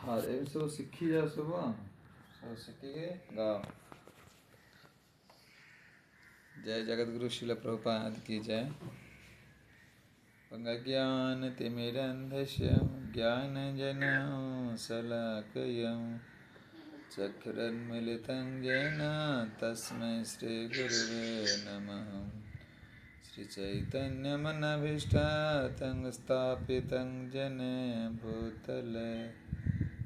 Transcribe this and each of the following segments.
हाँ ये सब सीखी जा सब सब सीखिके गाओ। जय जगद्गुरु शिल प्रभुपाद की जय। अज्ञानतिमिरन्धस्य ज्ञानञ्जनं शलाकयं चक्षुरुन्मीलितं येन तस्मै श्रीगुरुवे नमः। श्रीचैतन्यमनभीष्टं स्थापितं येन भूतले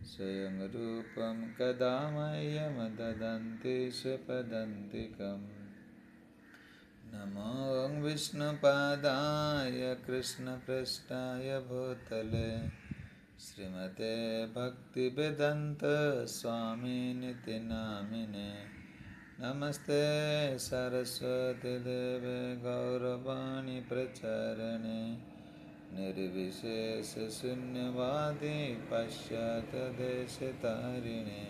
स्वयं रूपं कदा मह्यं ददन्ति स्वपदान्तिकम्। नमो विष्णुपादाय कृष्णपृष्ठाय भूतले श्रीमते भक्तिवेदान्त स्वामिनिति नामिने। नमस्ते सरस्वती देवे गौरवाणी प्रचारिणे निर्विशेषशून्यवादी पाश्चात्यदेशतारिणे।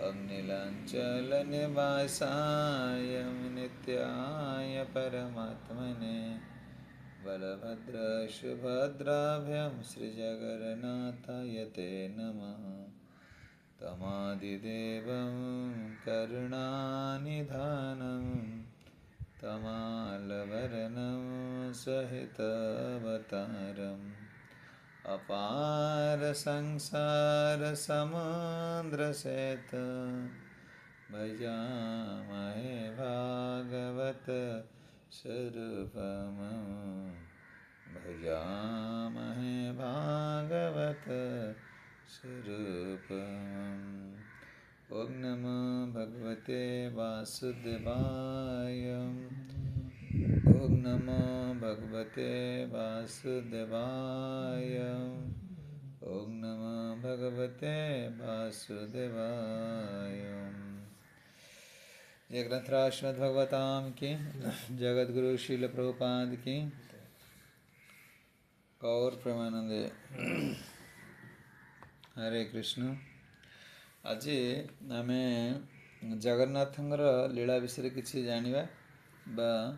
अग्निलाञ्चलनिवासाय नित्याय परमात्मने बलभद्र सुभद्राभ्यां श्रीजगन्नाथाय ते नमः। तमादिदेवं करुणानिधानं तमालवर्णं सहितावतारम् अपार संसार समुद्र सेतु भजामहे भागवत स्वरूपम् भजामहे भागवत स्वरूपम्। ॐ नमो भगवते वासुदेवाय। ॐ नमो भगवते वासुदेवाय। ॐ नमो भगवते वासुदेवाय। जय ग्रंथराज श्रीमद् भगवताम की, जगद्गुरु श्रील प्रभुपाद की, गौर प्रेमानंदे। हरे कृष्ण। आज आमे जगन्नाथंकर लीला विषय किसी जानिबा बा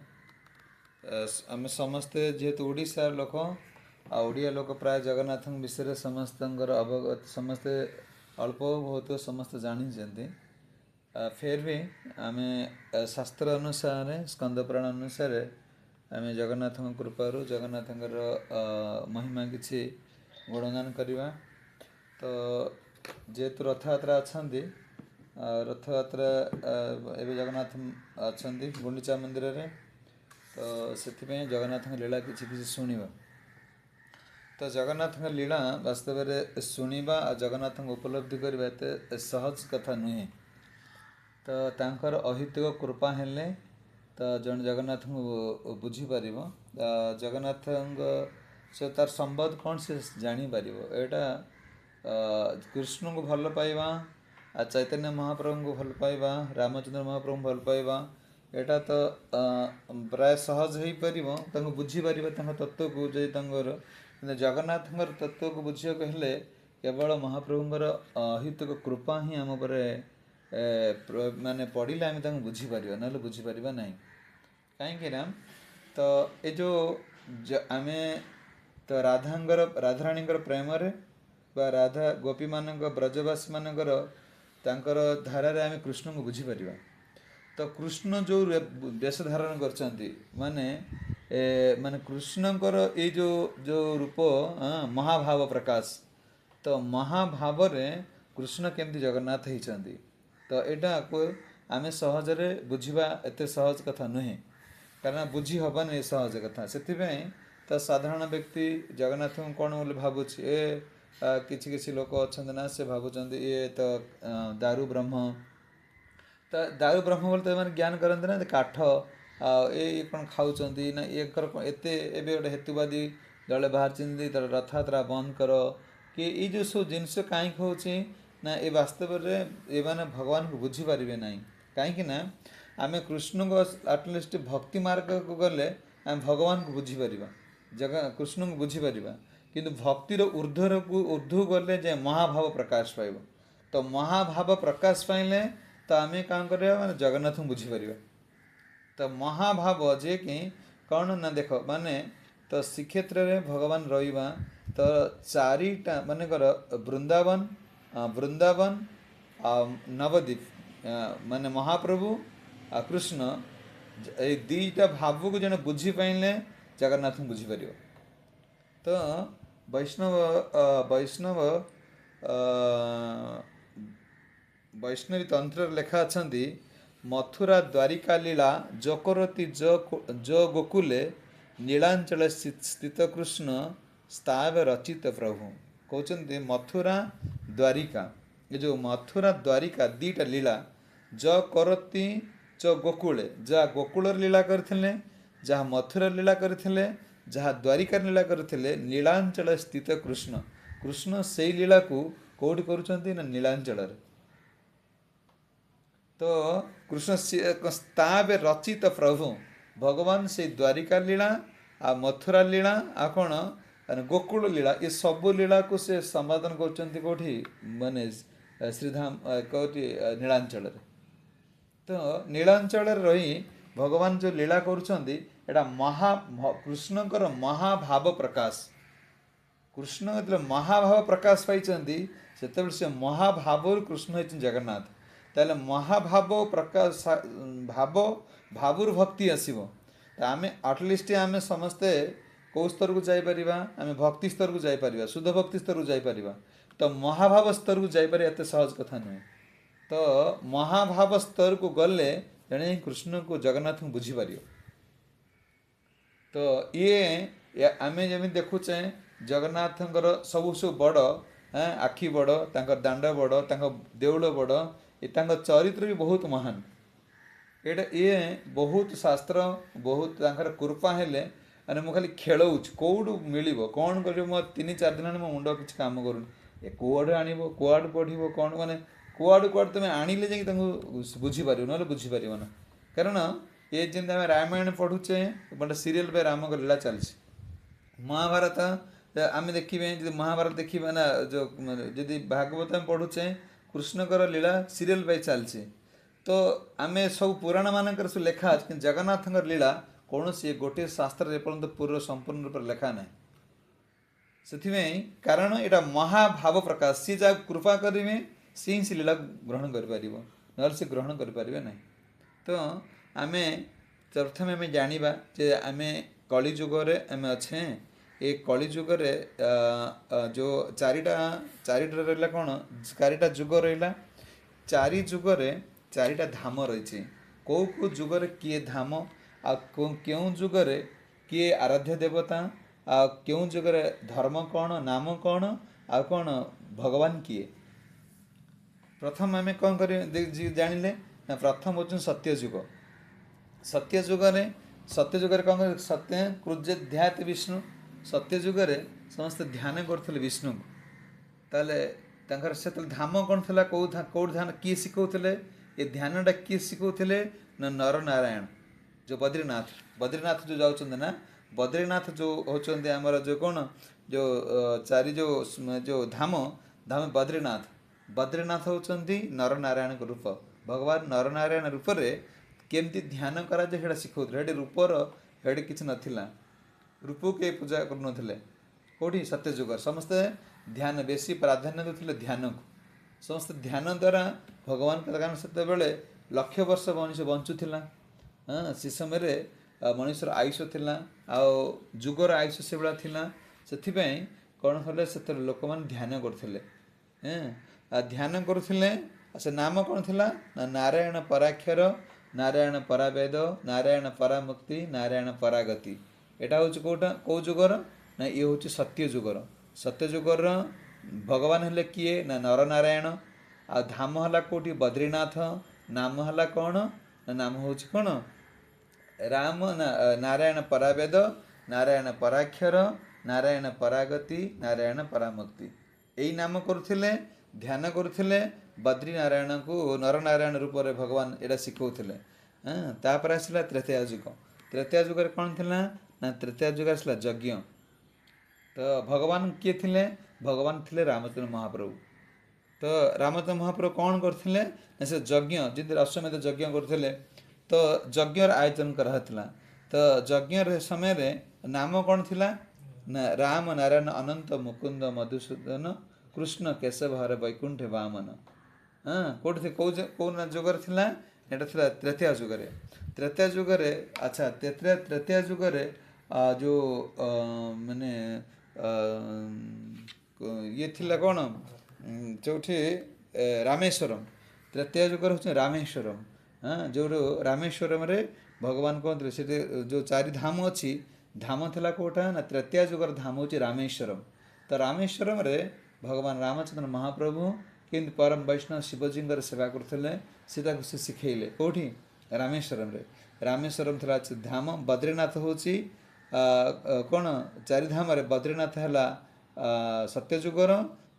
आम समस्ते जेहेतु ओडिशार लोक ओडिया लोक प्राय जगन्नाथ विषय समस्त अवगत समस्ते अल्प बहुत समस्त जानी। फिर भी आम शास्त्र अनुसार स्कंद पुराण अनुसार आम जगन्नाथ कृपारू जगन्नाथ महिमा किसी गुणगान करवा। तो जेहेतु रथयात्रा अच्छा रथयात्रा एवं जगन्नाथ अच्छा गुंडीचा मंदिर रे, तो से जगन्नाथ लीला किसी किसी शुणा। तो जगन्नाथ लीला वास्तव में शुणा और जगन्नाथ उपलब्धि करवा एत सहज कथा नुहे। तो तांकर अहितक कृपा हेले तो जन जगन्नाथ बुझीपर जगन्नाथ से तार संबंध कौन से जापर यहाँ कृष्ण को भल पाइबा चैतन्य महाप्रभु को भल पाइबा रामचंद्र महाप्रभु भल पाइबा एटा तो प्राय सहज हो पार बुझीपर तत्व को जो जगन्नाथ तत्व को बुझा हेले केवल महाप्रभुर अहितक कृपा ही आम पर माने पढ़ले आम बुझीपर ना बुझीपर ना कहीं तो ये जो आम तो राधाराणी प्रेम बा राधा गोपी मान ब्रजवासी मानकर धारारे आम कृष्ण को बुझीपर। तो कृष्ण जो वेश धारण कर माने माने कृष्णकर ये जो जो रूप महाभाव प्रकाश। तो महाभाव रे कृष्ण केमती जगन्नाथ होती। तो यहाँ को आम सहजरे बुझा एत सहज कथा नुहे कारण बुझी हबनी सहज कथा से तो साधारण व्यक्ति जगन्नाथ को कौन बोले भावुची किसी किसी लोक अच्छा ना से भावुं ये तो दारू ब्रह्म। तो दारू ब्रह्म बोले तो मैंने ज्ञान करते ना काठ ये कौन खाऊँ ना ये एत गोटे हेतुवादी दले बाहर रथयात्रा बंद कर कि ये जो सब जिनस कहीं हूँ ना ये वास्तव में ये मैंने भगवान को बुझीपारे ना कहीं आम कृष्ण को आटलिस्ट भक्ति मार्ग को गले आम भगवान को बुझीपर कृष्ण को बुझीपर किंतु भक्तिर ऊर्ध्वर को ऊर्ध्व गले जे महाभाव प्रकाश पाइब। तो महाभाव प्रकाश पाइले तो आम कौन कर जगन्नाथ को बुझीपर। तो महाभाव जे कि कौन ना देख माने तो श्रीक्षेत्र में भगवान रहा तो चारिटा मानकर वृंदावन वृंदावन नवद्वीप माने महाप्रभु कृष्ण ए दुईटा भाव को जन बुझी पाइले जगन्नाथ बुझी पार तो वैष्णव वैष्णव वैष्णवी तंत्र लेखा अच्छा मथुरा द्वारिका लीला जकरती ज गोकुले नीलांचल स्थित कृष्ण स्ताव रचित प्रभु कहते मथुरा द्वारिका ये जो मथुरा द्वारिका दीटा लीला ज करती च गोकुले जहाँ गोकुल लीला करथिले जहाँ मथुरा लीला करथिले जहाँ द्वारिका लीला करथिले नीलांचल स्थित कृष्ण कृष्ण से लीला को कौट करुचंती ना नीलांचल तो कृष्ण ताबे रचित प्रभु भगवान से द्वारिका लीला आ मथुरा लीला आ कौन गोकुल लीला ये सब लीला को से संपादन कर कौटी माने श्रीधाम कौटी नीलांचल तो नीलांचल रही भगवान जो लीला करुँच महा कृष्णकर महाभाव प्रकाश कृष्ण जो महाभाव प्रकाश पाई से महाभाव कृष्ण होती जगन्नाथ ताले महाभाव प्रकाश भाव भावुर भक्ति आसो आम आटलिस्ट आम समस्ते कौ स्तर को जापर आम भक्ति स्तर को जापर शुद्ध भक्ति स्तर को जापर तो महाभाव स्तर को जापर एत सहज कथा नुहे तो महाभाव स्तर को गले जड़े कृष्ण को जगन्नाथ को बुझीपार तो ये आम जमी देखुचे जगन्नाथ सब सब बड़ आखि बड़ दांड बड़ देउल बड़ ये चरित्र भी बहुत महान ये बहुत शास्त्र बहुत कृपा हेले अरे मु खाली खेलौच कौटू मिल कौन कर मो 3-4 दिन मो मुंड किसी काम करूँ ये कौड़े आण कौड़ पढ़ कौन मैंने कौड़ कौड़ तुम आनिले जा बुझीपार ना बुझीपार ना कारण ये जमी आम रामायण पढ़ुचे गोटे सीरियल पे राम का लीला चलती महाभारत आम देखिए जो महाभारत देखिए ना जो जदि भागवत आम पढ़ुचे कृष्णकर लीला सीरियल पे चलती तो आम सब पुराण मानकर सब लेखा कि जगन्नाथ लीला कौन सी गोटे शास्त्र एपर्यंत पूर्व संपूर्ण रूप से लेखा ना से कारण यहाँ महाभाव प्रकाश सी जहाँ कृपा करेंगे सी ही लीला ग्रहण कर ना से ग्रहण करें ना तो आम प्रथम आम जाना जे आम कलिजुगे आम अच्छे ये कलिजुगे जो चारिटा रहा कौन चारिटा जुग रहा चारि जुगरे चारिटा धाम रही कौ कौ जुगरे किए धाम आ क्यों जुगरे किए आराध्य देवता आ क्यों जुगरे धर्म कौन नाम कौन आ कौन भगवान किए प्रथम आम कौन कर जानिले ना प्रथम हूँ सत्यजुग सत्यजुगे कौन कर सत्य क्रुजे ध्यात विष्णु सत्यजुगे समस्त ध्यान करते विष्णु ताले से धाम कौन थी कौ ध्यान किए शिखौले ये ध्यानटा किए शिखौले ना नर नारायण जो बद्रीनाथ जो जाऊँ ना बद्रीनाथ जो होचंदी आमर जो कौन जो चारि जो धाम बद्रीनाथ होचंदी नर नारायण रूप भगवान नर नारायण रूप रे केमती ध्यान करा जे शिखौले रूपर हेड किसी नथिला रूप के पूजा कर कौटी सत्यजुग समस्ते ध्यान बेसी प्राधान्य देते ध्यान को समस्त ध्यान द्वारा भगवान कारण से बेले लक्ष वर्ष मनुष्य बंचुला हाँ से समय मनुष्यर आयुष थिला जुगर आयुष से भाया थिला से कौन कले से लोक मैंने ध्यान करते ध्यान करुले से नाम कौन थिला ना नारायण पराक्षर नारायण परावेद नारायण परामुक्ति नारायण परागति एटा हूँ कौटा कौ जुगर ना ये हूँ सत्यजुगर भगवान हेले किए ना नर नारायण आ धाम है कौटी बद्रीनाथ नाम है कौन ना नाम हूँ कौन राम नारायण परावेद नारायण पराक्षर नारायण परागति नारायण परामुक्ति यही नाम करुले ध्यान करुले बद्री नारायण को नर नारायण रूप में भगवान यहाँ शिखौले तापर आसला त्रेतया जुग कौन थी ना त्रेतया जुग आसला यज्ञ तो भगवान किए थे भगवान थे रामचंद्र महाप्रभु तो रामचंद्र महाप्रभु कौन करते से यज्ञ जमी अश्वमेध यज्ञ करते तो यज्ञ आयोजन कराला तो यज्ञ समय नाम कौन थी ना राम नारायण अनंत मुकुंद मधुसूदन कृष्ण केशव हरे वैकुंठ वामन। हाँ कौट थी कौ जुगर थिला एटा थिला त्रेतया जुगरे। त्रेतया जुगरे अच्छा त्रेतया जुगरे जो माने ये थिला कौन जोठी रामेश्वरम। त्रेतया जुगर हूँ रामेश्वरम। हाँ जो रामेश्वरम रे भगवान कहते से जो चारि धाम अच्छी धाम थिला कोटा ना त्रेतया जुगर धाम हूँ रामेश्वरम। तो रामेश्वरम रे भगवान रामचंद्र महाप्रभु किंतु परम वैष्णव शिवजींकर सेवा करते से शिखेले कौटी रामेश्वरम रे। रामेश्वरम थिला धाम। बद्रीनाथ हूँ कौन चारिधाम रे बद्रीनाथ है सत्यजुगर।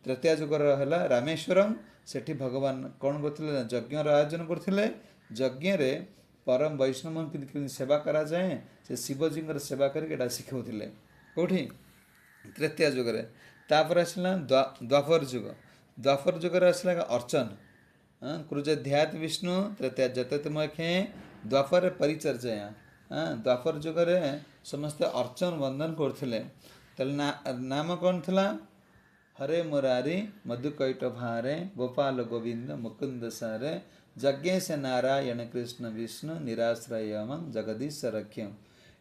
त्रेतया जुगर है रामेश्वरम। सेठी भगवान कौन करते यज्ञर आयोजन करते यज्ञ रे परम वैष्णव कि सेवा करा जाए से शिवजींकर सेवा करके शिखाऊे कौटी त्रेतया जुगरे। तापर आसला द्वापर जुग। द्वापर जुगर आसला अर्चन क्रुज ध्यात विष्णु त्रेतया जतत मखे द्वापर परिचर्या। द्वापर जुगरे समस्त अर्चन वंदन करते नाम कौन थला हरे मुरारी मधुकैट भारे गोपाल गोविंद मुकुंद सारे यज्ञ से नारायण कृष्ण विष्णु निराश्रयम जगदीश रख्यम।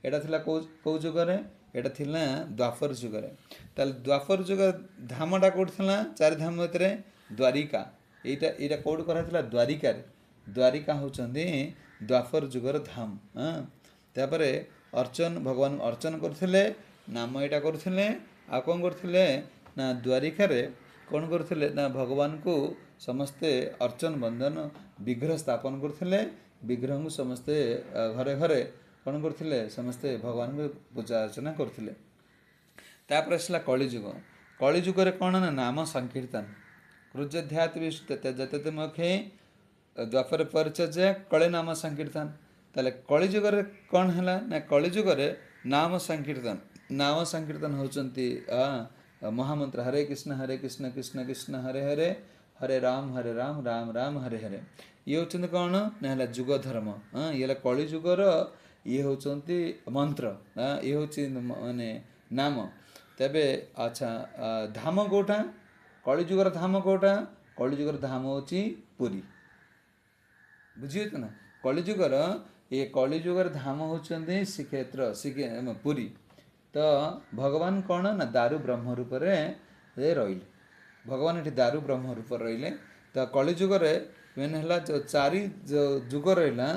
एटा थिला कौ जुगरे एटा थिला द्वापर जुगरे। ताल द्वापर जुग धामटा कौट थिला चारि धाम भितर द्वारिका। एटा कौट करा द्वारिका रे। द्वारिका होचंदी द्वापर जुगर धाम। तापरे अर्चन भगवान अर्चन करथिले नाम एटा करथिले आ कोन करथिले ना द्वारिका रे कौन करथिले ना भगवान को समस्ते अर्चन बंदन विग्रह स्थापन करथिले। विग्रह को समस्ते घरे घरे कौन करथिले समस्ते भगवान को पूजा अर्चना करथिले। तापर आसला कलिजुग। कलिजुग रे कौन ना नाम संकीर्तन क्रुजध्यात विष्णु जतते मखे द्वापर परिचर्या कले नाम संकीर्तन। ताले कलिजुग रे कौन है ना कलिजुग रे नाम संकीर्तन। नाम संकीर्तन होचंती महामंत्र हरे कृष्ण कृष्ण कृष्ण हरे हरे हरे राम राम राम हरे हरे। ये होचंती कौन ना जुग धर्म। ये कलिजुगर ये होचंती मंत्र। ये होची माने नाम। तेबे अच्छा धाम कोटा कलिजुगर धाम कोटा कलिजुगर धाम होची पुरी। बुझिए तो ना कलिजुगर ये कलिजुगर धाम होचंती श्रीक्षेत्र पुरी। तो भगवान कौन ना दारु ब्रह्म रूप रे रहिले। भगवान ये दारु ब्रह्म रूप रहिले। तो कलिजुगर मेन है जो चारि जो जुग रहा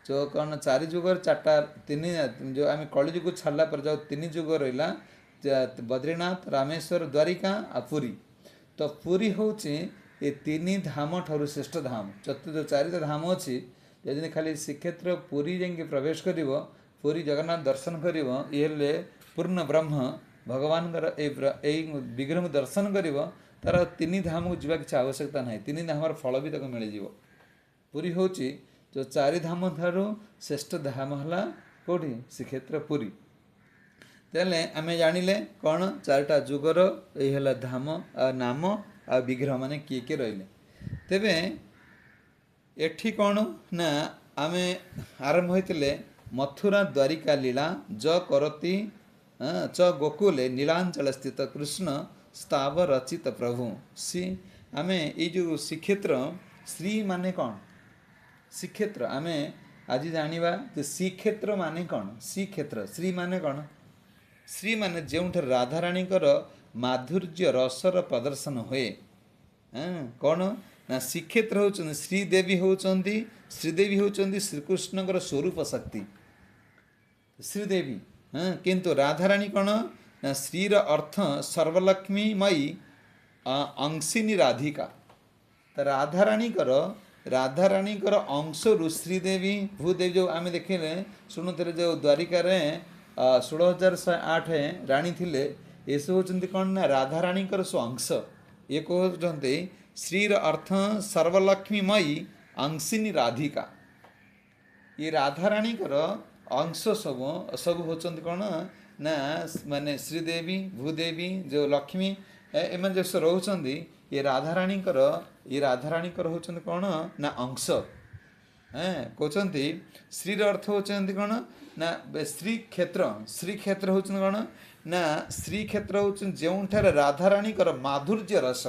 जो कौन चारि जुगर चार्टा तीन जो आम कलिजुग छाड़ा पर जो तीन जुग रहा बद्रीनाथ रामेश्वर द्वारिका आ पुरी। तो पुरी हूँ ये तीन धाम ठार श्रेष्ठ धाम। चतुर्थ चारिटा धाम अच्छी जदि खाली श्रीक्षेत्र पुरी जाकि प्रवेश कर पुरी जगन्नाथ दर्शन कर ये पूर्ण ब्रह्म भगवान विग्रह दर्शन कर तार तीन धाम को जीवा किसी आवश्यकता ना। तीन धाम फल भी तक मिल जाव। पुरी हूँ जो चारि धाम ठारू श्रेष्ठ धाम है कौटी श्रीक्षेत्र पुरी। तेल आम जानिले कौन चारिटा जुगर ये धाम नाम आ विग्रह माने किए रहिले। तेबे एठी कौन ना आम आरंभ होते मथुरा द्वारिका लीला ज करती च गोकुले नीलांचल स्थित कृष्ण स्ताव रचित प्रभु सी। आम ये जो श्रीक्षेत्र श्री माने कौन श्रीक्षेत्र आम आज जानिबा जे श्रीक्षेत्र माने कौन। श्रीक्षेत्र श्री माने कौन श्री माने जो राधाराणी माधुर्य रसर प्रदर्शन हुए कौन ना श्रीक्षेत्र होचंदी श्रीदेवी होचंदी। श्रीदेवी होचंदी श्रीकृष्ण स्वरूप शक्ति श्रीदेवी। किंतु राधाराणी कौन ना श्रीर अर्थ सर्वलक्ष्मीमयी अंशिनी राधिका। तो राधाराणी अंश रु श्रीदेवी भूदेवी जो आम देखिले शुणुते जो द्वारिका 16,108 राणी थिले ये सब होचंती कौन ना राधाराणी सो अंश। ये कहते श्रीर अर्थ सर्वलक्ष्मीमयी अंशिनी राधिका। ये राधाराणी अंश सब होचंती कौन ना माने श्रीदेवी भूदेवी जो लक्ष्मी एम जो रोचंदी ये राधाराणी होचंती कौन ना अंश। कहते श्रीर अर्थ होचंती कौन ना श्रीक्षेत्र होचंती कौन ना श्रीक्षेत्र होचंती जो राधाराणी माधुर्य रस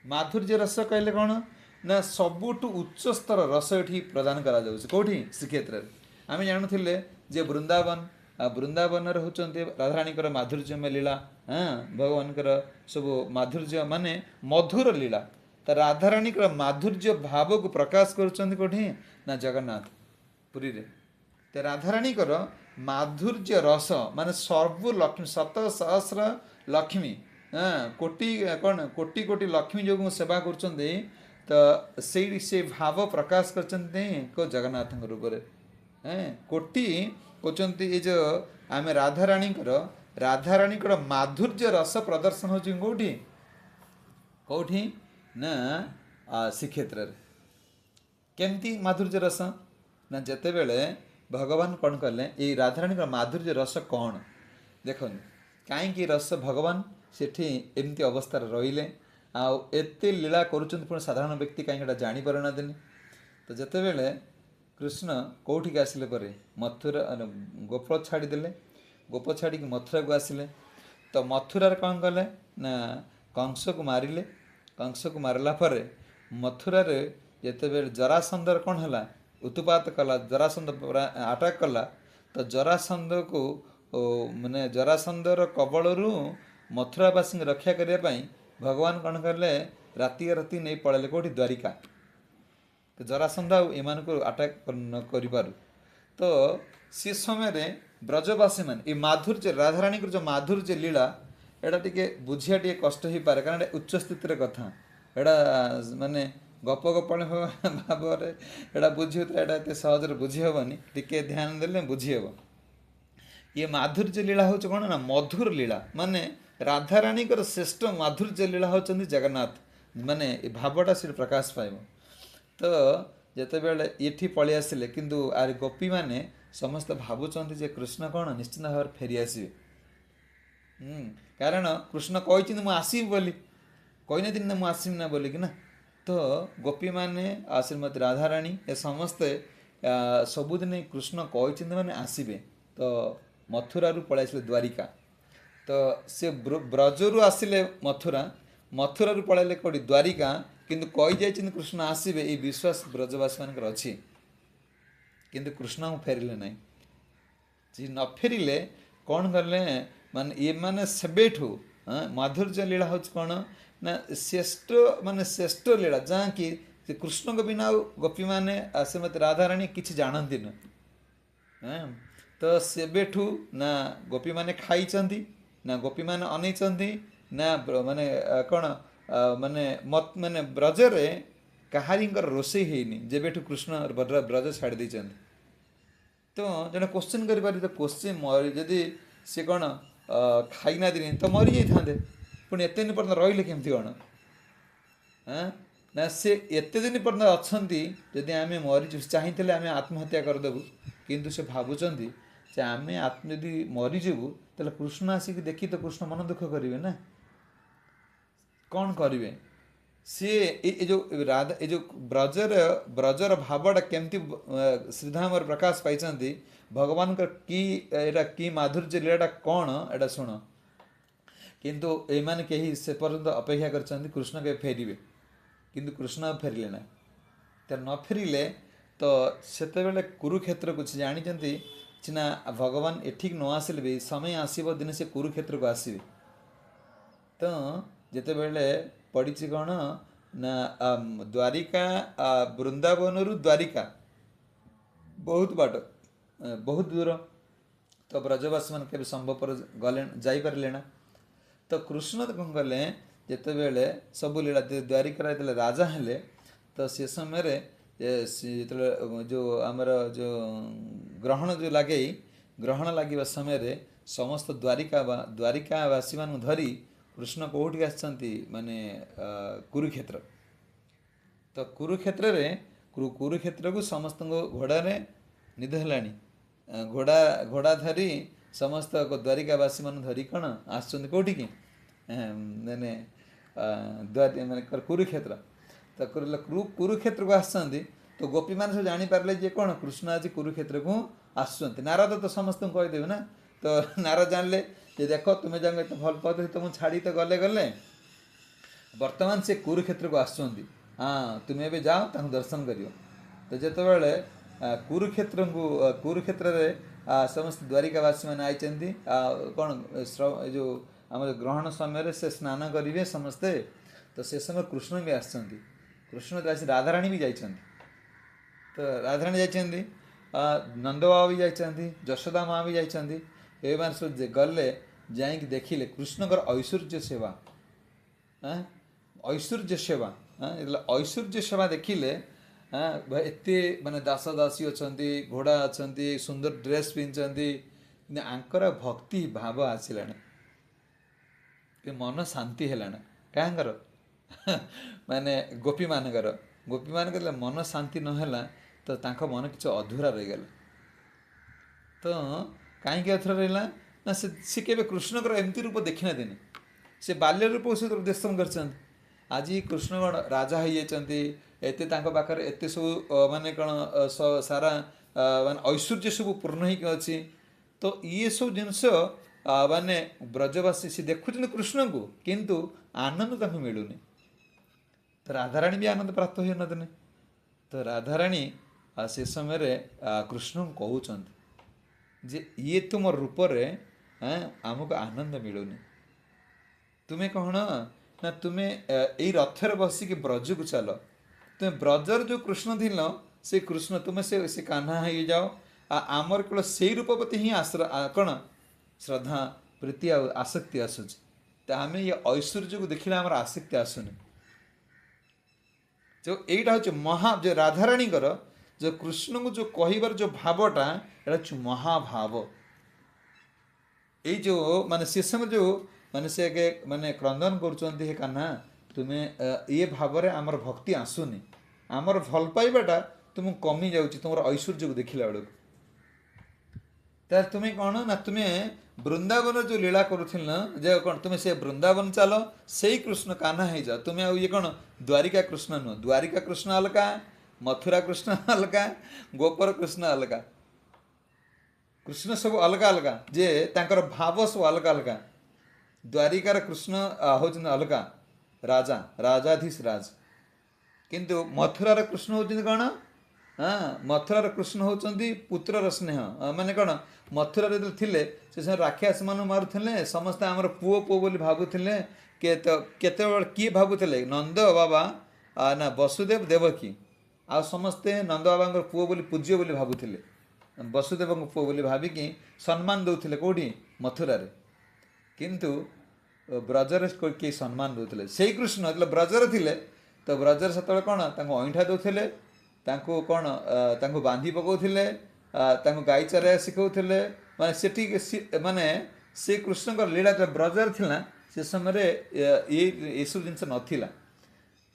माधुर्य रस कहले कौन ना सबुठु उच्च स्तर रस ये प्रदान करा जाउछि कोठी श्रीक्षेत्र आम जानूले जे वृंदावन वृंदावन होचंती राधाराणीकर माधुर्यमय लीला हाँ भगवान सब माधुर्य माने मधुर लीला तो राधाराणीकर माधुर्य भाव को प्रकाश करुँच कोठी ना जगन्नाथ पुरी रे तो राधाराणीकर माधुर्य रस माने सर्व लक्ष्मी शत सहस्र लक्ष्मी हाँ कोटि कौन कोटि कोटि लक्ष्मी जो सेवा कर तो से भाव प्रकाश कर जगन्नाथ रूप में कोटि कहते ये जो आम राधाराणीकर माधुर्य रस प्रदर्शन हो कौटी कौटी ना श्रीक्षेत्र केमती माधुर्य रस ना जिते बेले भगवान कौन कले ये राधाराणीकर माधुर्य रस कौन देख कहीं रस भगवान सेठी एमती अवस्था रहिले आते लीला कर साधारण व्यक्ति कहीं जापर ना दिन तो जिते बेले कृष्ण कौटिक आसिले पर मथुरा गोप छाड़ीदे गोप छाड़ी मथुरा को आसिले तो मथुरा कौन कले ना कंस को मारिले कंस को मारला पर मथुरा जिते बेले जरासंधर कौन है उत्पात कला जरासंध आटाक कला तो जरासंध को माने जरासंधर कबलू मथुरावासी रक्षा करने भगवान कौन कले राति राति नहीं पड़े कौटी द्वारिका तो जरासंध एमान को आटाक कर तो सी समय ब्रजवासी मान ये माधुर्य राधाराणी जो माधुर्य लीला एटा टिके बुझिया टिके कष्ट हो पारे कारण उच्च स्थितिर कथा एटा माने गप गपण भाव एटा बुझी एटा एत सहज बुझी हेनी टिके ध्यान देले बुझी हे ये माधुर्य लीला हूँ कौन ना मधुर लीला माने राधाराणी श्रेष्ठ माधुर्य लीला होचंदी जगन्नाथ माने भावटा से प्रकाश पाइब तो जिते बेले ये पलि आसिले किंतु आर गोपी माने समस्त भावुंट जे कृष्ण कौन निश्चित भाव फेरी आसवे कारण कृष्ण कही मुझे आसबी बोली कही ना मुझे आसबी ना बोलिकी ना तो गोपी माने श्रीमती राधाराणी ए समस्ते सबुदिन कृष्ण कही मैंने आसबे तो मथुरा पलि आसिले द्वारिका तो से ब्रजरू आसिले मथुरा मथुरा पलैले कौटी द्वारिका किंतु कही जाइए कृष्ण आसबे ये विश्वास ब्रजवासी मान अच्छी किंतु कृष्ण फेरिले ना जी न फेरिले कौन कले मान ये माने सेबेठू माधुर्य लीला हूँ कौन ना श्रेष्ठ माने श्रेष्ठ लीला जहाँ कि कृष्ण को बिना गोपी माने श्रीमती राधाराणी किसी जानती न तो सेबेठू ना गोपी माने खाई ना गोपी माने अनैचंती ना माने कौन माने मत माने ब्रजरे कहारींकर रोषे हेनी जेबेठू कृष्ण ब्रज छाड़ी देइचंती तो जड़े क्वेश्चन करें तो क्वेश्चन मरी जदि सी कौन खाई ना दिन तो मरी जाते पुणी एत दिन पर्यटन रही केमती कौन हाँ ना सी एत दिन पर्यटन अच्छा जदि आम मरीचु चाहिए आम आत्महत्या करदेबू किंतु से भावुंट आम जदि मरीजु तो कृष्ण आसिक देखी तो कृष्ण मन दुख करेंगे ना कौन करेंगे सी ये जो राधा ये जो ब्रजर भावटा केमती श्रीधाम प्रकाश पाई भगवान की माधुर्य लीलाटा कौन एटा शुण किंतु एमान कहीं से पर्यंत अपेक्षा कर कृष्ण के फेरवे किंतु कृष्ण फेरिले ना तो न फेरिले तो सेते कुरुक्षेत्र को जानी चिना भगवान एठिक न आसिले भी समय आसब दिन से कुरुक्षेत्र को आसवे तो जिते बेले पड़ी कौन ना द्वारिका वृंदावन द्वारिका बहुत बाट बहुत दूर तो ब्रजवासी मान के संभव गले जापारे ना तो कृष्ण कौन कले जिते बेले सब लीला द्वारिका राजा हेले तो से समय जो आमर जो ग्रहण जो लगे ग्रहण लगे समय समस्त द्वारिकावासी मान धरी कृष्ण कौटी आसचंती माने कुरुक्षेत्र तो कुरुक्षेत्र को समस्त घोड़ा निध है घोड़ा धरी समस्त द्वारिकावासी मान धरी कौन आसचंती कौटी की मैंने माने कुरुक्षेत्र तो कुरुक्षेत्र को आसचंती तो गोपी मान सब जानीपारे जे कौन कृष्ण आज कुरुक्षेत्र को आसुँच नारद तो समस्त कहीदेवे ना तो नारद जानले जे देख तुम्हें जंग तो भल पाते तो मुझे छाड़ी तो गले गले ବର୍ତ୍ତମାନ ସେ କୁରୁକ୍ଷେତ୍ର को ଆସୁଛନ୍ତି। हाँ तुम्हें ଏବେ ଯାଅ ତାଙ୍କୁ ଦର୍ଶନ କରିବ। ତ ଯେତେବେଳେ କୁରୁକ୍ଷେତ୍ରରେ ସମସ୍ତ ଦ୍ୱାରିକାବାସୀ ମାନେ ଆଇଛନ୍ତି କ'ଣ ଏ ଯେଉଁ ଆମର ଗ୍ରହଣ ସମୟରେ ସେ ସ୍ନାନ କରିବେ ସମସ୍ତେ। ତ ସେ ସମୟ କୃଷ୍ଣ ବି ଆସିଛନ୍ତି। କୃଷ୍ଣ ଆସି ରାଧାରାଣୀ ବି ଯାଇଛନ୍ତି। ତ ରାଧାରାଣୀ ଯାଇଛନ୍ତି, ନନ୍ଦବାବା ବି ଯାଇଛନ୍ତି, ଯଶୋଦା ମା ବି ଯାଇଛନ୍ତି। ଏମାନେ ସବୁ ଗଲେ, ଯାଇକି ଦେଖିଲେ କୃଷ୍ଣଙ୍କର ଐଶ୍ୱର୍ଯ୍ୟ ସେବା। ଆଁ ଐଶ୍ୱର୍ଯ୍ୟ ସେବା, ଐଶ୍ୱର୍ଯ୍ୟ ସେବା ଦେଖିଲେ। ଏତେ ମାନେ ଦାସ ଦାସୀ ଅଛନ୍ତି, ଘୋଡ଼ା ଅଛନ୍ତି, ସୁନ୍ଦର ଡ୍ରେସ୍ ପିନ୍ଧିଛନ୍ତି, କିନ୍ତୁ ଆଙ୍କର ଭକ୍ତି ଭାବ ଆସିଲାଣି, ମନ ଶାନ୍ତି ହେଲାଣି। କାହାଙ୍କର? ମାନେ ଗୋପୀମାନଙ୍କର। ଗୋପୀମାନଙ୍କର ମନ ଶାନ୍ତି ନହେଲା ତ ତାଙ୍କ ମନ କିଛି ଅଧୁରା ରହିଗଲା। ତ କାହିଁକି ଅଧୁରା ରହିଲା ନା ସେ କେବେ କୃଷ୍ଣଙ୍କର ଏମିତି ରୂପ ଦେଖିନାହାନ୍ତି। ସେ ବାଲ୍ୟ ରୂପ ସେ ଦର୍ଶନ କରିଛନ୍ତି। ଆଜି କୃଷ୍ଣ କ'ଣ ରାଜା ହେଇଯାଇଛନ୍ତି, ଏତେ ତାଙ୍କ ପାଖରେ ଏତେ ସବୁ ମାନେ କ'ଣ ସାରା ମାନେ ଐଶ୍ୱର୍ଯ୍ୟ ସବୁ ପୂର୍ଣ୍ଣ ହେଇକି ଅଛି। ତ ଇଏ ସବୁ ଜିନିଷ ମାନେ ବ୍ରଜବାସୀ ସେ ଦେଖୁଛନ୍ତି କୃଷ୍ଣଙ୍କୁ, କିନ୍ତୁ ଆନନ୍ଦ ତାଙ୍କୁ ମିଳୁନି। ତ ରାଧାରାଣୀ ବି ଆନନ୍ଦ ପ୍ରାପ୍ତ ହୋଇନଥିଲେ। ତ ରାଧାରାଣୀ ସେ ସମୟରେ କୃଷ୍ଣଙ୍କୁ କହୁଛନ୍ତି ଯେ ଇଏ ତୁମ ରୂପରେ ଆମକୁ ଆନନ୍ଦ ମିଳୁନି। ତୁମେ କ'ଣ ନା ତୁମେ ଏଇ ରଥରେ ବସିକି ବ୍ରଜକୁ ଚାଲ। ତୁମେ ବ୍ରଜର ଯେଉଁ କୃଷ୍ଣ ଥିଲ ସେ କୃଷ୍ଣ ତୁମେ ସେ କାହ୍ନା ହେଇଯାଅ। ଆମର କେବଳ ସେଇ ରୂପ ପ୍ରତି ହିଁ କ'ଣ ଶ୍ରଦ୍ଧା ପ୍ରୀତି ଆଉ ଆସକ୍ତି ଆସୁଛି। ତ ଆମେ ଏ ଐଶ୍ୱର୍ଯ୍ୟକୁ ଦେଖିଲେ ଆମର ଆସକ୍ତି ଆସୁନି। ଯେଉଁ ଏଇଟା ହେଉଛି ଯେଉଁ ରାଧାରାଣୀଙ୍କର ଯେଉଁ କୃଷ୍ଣଙ୍କୁ ଯେଉଁ କହିବାର ଯେଉଁ ଭାବଟା, ଏଇଟା ହେଉଛି ମହାଭାବ। ଏଇ ଯେଉଁ ମାନେ ସେ ସମୟରେ ଯେଉଁ ମାନେ ସେ ମାନେ କ୍ରନ୍ଦନ କରୁଛନ୍ତି, ହେ କାହ୍ନା ତୁମେ ଇଏ ଭାବରେ ଆମର ଭକ୍ତି ଆସୁନି, ଆମର ଭଲ ପାଇବାଟା ତୁମକୁ କମି ଯାଉଛି ତୁମର ଐଶ୍ୱର୍ଯ୍ୟକୁ ଦେଖିଲା ବେଳକୁ। ତାହେଲେ ତୁମେ କ'ଣ ନା ତୁମେ ବୃନ୍ଦାବନ ଯେଉଁ ଲୀଳା କରୁଥିଲ ଯେ କ'ଣ ତୁମେ ସେ ବୃନ୍ଦାବନ ଚାଲ, ସେଇ କୃଷ୍ଣ କାହ୍ନା ହେଇଯାଅ। ତୁମେ ଆଉ ଇଏ କ'ଣ ଦ୍ୱାରିକା କୃଷ୍ଣ ନୁହଁ। ଦ୍ୱାରିକା କୃଷ୍ଣ ଅଲଗା, ମଥୁରା କୃଷ୍ଣ ଅଲଗା, ଗୋପର କୃଷ୍ଣ ଅଲଗା। କୃଷ୍ଣ ସବୁ ଅଲଗା ଅଲଗା, ଯେ ତାଙ୍କର ଭାବ ସବୁ ଅଲଗା ଅଲଗା। ଦ୍ୱାରିକାର କୃଷ୍ଣ ହେଉଛନ୍ତି ଅଲଗା, ରାଜା, ରାଜାଧୀଶ ରାଜ। କିନ୍ତୁ ମଥୁରାର କୃଷ୍ଣ ହେଉଛନ୍ତି କ'ଣ? ମଥୁରାର କୃଷ୍ଣ ହେଉଛନ୍ତି ପୁତ୍ରର ସ୍ନେହ। ମାନେ କ'ଣ ମଥୁରାରେ ଯେତେବେଳେ ଥିଲେ ସେ ସମୟରେ ରାକ୍ଷସ ମାନଙ୍କୁ ମାରୁଥିଲେ, ସମସ୍ତେ ଆମର ପୁଅ ପୁଅ ବୋଲି ଭାବୁଥିଲେ। କେତେବେଳେ କିଏ ଭାବୁଥିଲେ? ନନ୍ଦ ବାବା ନା ବସୁଦେବ ଦେବକୀ, ଆଉ ସମସ୍ତେ ନନ୍ଦ ବାବାଙ୍କର ପୁଅ ବୋଲି ପୂଜ୍ୟ ବୋଲି ଭାବୁଥିଲେ। ବସୁଦେବଙ୍କ ପୁଅ ବୋଲି ଭାବିକି ସମ୍ମାନ ଦେଉଥିଲେ। କେଉଁଠି? ମଥୁରାରେ। କିନ୍ତୁ ବ୍ରଜରେ କିଏ ସମ୍ମାନ ଦେଉଥିଲେ? ସେଇ କୃଷ୍ଣ ଯେତେବେଳେ ବ୍ରଜରେ ଥିଲେ, ତ ବ୍ରଜରେ ସେତେବେଳେ କ'ଣ ତାଙ୍କୁ ଅଇଁଠା ଦେଉଥିଲେ, ତାଙ୍କୁ କ'ଣ ତାଙ୍କୁ ବାନ୍ଧି ପକାଉଥିଲେ, ତାଙ୍କୁ ଗାଈ ଚରାଇବା ଶିଖାଉଥିଲେ। ମାନେ ସେଠି ମାନେ ସେ କୃଷ୍ଣଙ୍କର ଲୀଳା ଯେତେବେଳେ ବ୍ରଜରେ ଥିଲା, ସେ ସମୟରେ ଏସବୁ ଜିନିଷ ନଥିଲା।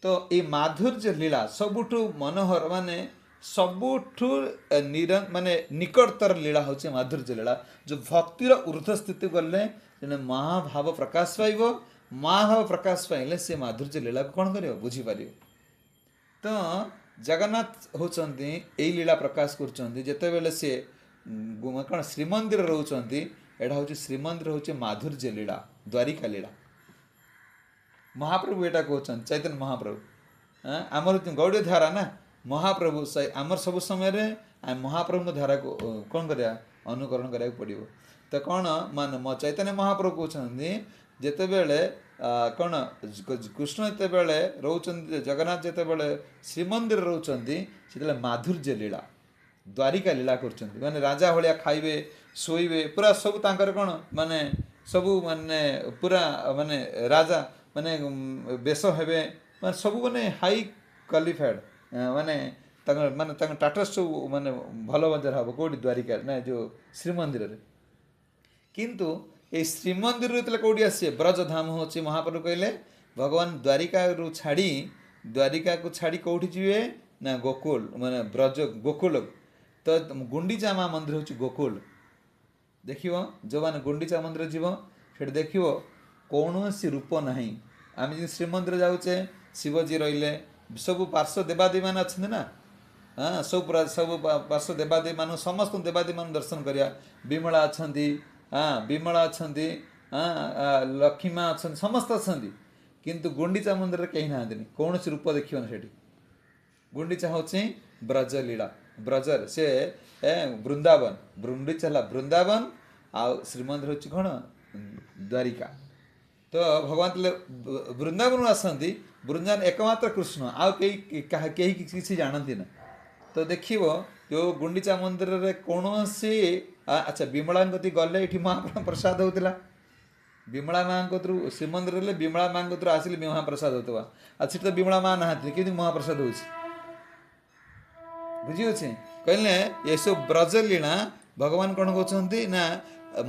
ତ ଏଇ ମାଧୁର୍ଯ୍ୟ ଲୀଳା ସବୁଠୁ ମନୋହର, ମାନେ ସବୁଠୁ ମାନେ ନିକଟତର ଲୀଳା ହେଉଛି ମାଧୁର୍ଯ୍ୟ ଲୀଳା। ଯେଉଁ ଭକ୍ତିର ଉର୍ଦ୍ଧ୍ୱ ସ୍ଥିତି ଗଲେ ଜଣେ ମହାଭାବ ପ୍ରକାଶ ପାଇବ। ମହାଭାବ ପ୍ରକାଶ ପାଇଲେ ସେ ମାଧୁର୍ଯ୍ୟ ଲୀଳାକୁ କ'ଣ କରିବ? ବୁଝିପାରିବ। ତ ଜଗନ୍ନାଥ ହେଉଛନ୍ତି ଏଇ ଲୀଳା ପ୍ରକାଶ କରୁଛନ୍ତି। ଯେତେବେଳେ ସେ କ'ଣ ଶ୍ରୀମନ୍ଦିର ରହୁଛନ୍ତି, ଏଇଟା ହେଉଛି ଶ୍ରୀମନ୍ଦିର ହେଉଛି ମାଧୁର୍ଯ୍ୟ ଲୀଳା, ଦ୍ୱାରିକା ଲୀଳା। ମହାପ୍ରଭୁ ଏଇଟା କହୁଛନ୍ତି, ଚୈତନ୍ୟ ମହାପ୍ରଭୁ। ଆମର ଗୌଡ଼ୀୟ ଧାରା ନା, ମହାପ୍ରଭୁ ଆମର ସବୁ ସମୟରେ ଆମେ ମହାପ୍ରଭୁଙ୍କ ଧାରାକୁ କ'ଣ କରିବା? ଅନୁକରଣ କରିବାକୁ ପଡ଼ିବ। ତ କ'ଣ ମାନେ ଚୈତନ୍ୟ ମହାପ୍ରଭୁ କହୁଛନ୍ତି, ଯେତେବେଳେ କ'ଣ କୃଷ୍ଣ ଯେତେବେଳେ ରହୁଛନ୍ତି, ଜଗନ୍ନାଥ ଯେତେବେଳେ ଶ୍ରୀମନ୍ଦିର ରହୁଛନ୍ତି, ସେତେବେଳେ ମାଧୁର୍ଯ୍ୟ ଲୀଳା, ଦ୍ୱାରିକା ଲୀଳା କରୁଛନ୍ତି। ମାନେ ରାଜା ଭଳିଆ ଖାଇବେ, ଶୋଇବେ, ପୁରା ସବୁ ତାଙ୍କର କ'ଣ ମାନେ ସବୁ ମାନେ ପୁରା ମାନେ ରାଜା ମାନେ ବେଶ ହେବେ, ମାନେ ସବୁ ମାନେ ହାଇ କ୍ୱାଲିଫାଏଡ଼, ମାନେ ତାଙ୍କ ଟାଟସ୍ ସବୁ ମାନେ ଭଲ ମଜାର ହେବ। କେଉଁଠି? ଦ୍ୱାରିକା ନା ଯେଉଁ ଶ୍ରୀମନ୍ଦିରରେ। କିନ୍ତୁ ଏଇ ଶ୍ରୀମନ୍ଦିରରୁ ଯେତେବେଳେ କେଉଁଠି ଆସିବେ? ବ୍ରଜଧାମ ହେଉଛି ମହାପ୍ରଭୁ କହିଲେ ଭଗବାନ ଦ୍ୱାରିକାରୁ ଛାଡ଼ି, ଦ୍ୱାରିକାକୁ ଛାଡ଼ି କେଉଁଠି ଯିବେ ନା ଗୋକୁଳ, ମାନେ ବ୍ରଜ ଗୋକୁଳ। ତ ଗୁଣ୍ଡିଚା ମା ମନ୍ଦିର ହେଉଛି ଗୋକୁଳ। ଦେଖିବ ଯେଉଁମାନେ ଗୁଣ୍ଡିଚା ମନ୍ଦିର ଯିବ, ସେଠି ଦେଖିବ କୌଣସି ରୂପ ନାହିଁ। ଆମେ ଯଦି ଶ୍ରୀମନ୍ଦିର ଯାଉଛେ, ଶିବଜୀ ରହିଲେ, ସବୁ ପାର୍ଶ୍ୱ ଦେବାଦେବୀମାନେ ଅଛନ୍ତି ନା, ସବୁ ପାର୍ଶ୍ୱ ଦେବାଦେବୀମାନଙ୍କୁ, ସମସ୍ତ ଦେବାଦେବୀମାନଙ୍କୁ ଦର୍ଶନ କରିବା। ବିମଳା ଅଛନ୍ତି, ବିମଳା ଅଛନ୍ତି, ଲକ୍ଷ୍ମୀ ମା ଅଛନ୍ତି, ସମସ୍ତେ ଅଛନ୍ତି। କିନ୍ତୁ ଗୁଣ୍ଡିଚା ମନ୍ଦିରରେ କେହି ନାହାନ୍ତିନି, କୌଣସି ରୂପ ଦେଖିବନି ସେଠି। ଗୁଣ୍ଡିଚା ହେଉଛି ବ୍ରଜଲୀଳା, ବ୍ରଜରେ ସେ ବୃନ୍ଦାବନ, ଗୁଣ୍ଡିଚା ହେଲା ବୃନ୍ଦାବନ, ଆଉ ଶ୍ରୀମନ୍ଦିର ହେଉଛି କ'ଣ ଦ୍ୱାରିକା। ତ ଭଗବାନ ଯେତେବେଳେ ବୃନ୍ଦାବନରୁ ଆସନ୍ତି, ବୃନ୍ଦାବନ ଏକମାତ୍ର କୃଷ୍ଣ, ଆଉ କେହି କିଛି ଜାଣନ୍ତି ନା। ତ ଦେଖିବ ଯେଉଁ ଗୁଣ୍ଡିଚା ମନ୍ଦିରରେ କୌଣସି ଆଚ୍ଛା ବିମଳାଙ୍କ କତିକି ଗଲେ ଏଠି ମହାପ୍ରସାଦ ହେଉଥିଲା, ବିମଳା ମାଆଙ୍କ କତିରୁ ଶ୍ରୀମନ୍ଦିର ହେଲେ ବିମଳା ମାଆଙ୍କ କତିରୁ ଆସିଲେ ମହାପ୍ରସାଦ ହେଉଥିବା, ଆଉ ସେଠି ତ ବିମଳା ମା ନାହାନ୍ତି, କିନ୍ତୁ ମହାପ୍ରସାଦ ହେଉଛି। ବୁଝିଅଛି କହିଲେ ଏସବୁ ବ୍ରଜ ଲୀଳା ଭଗବାନ କ'ଣ କହୁଛନ୍ତି ନା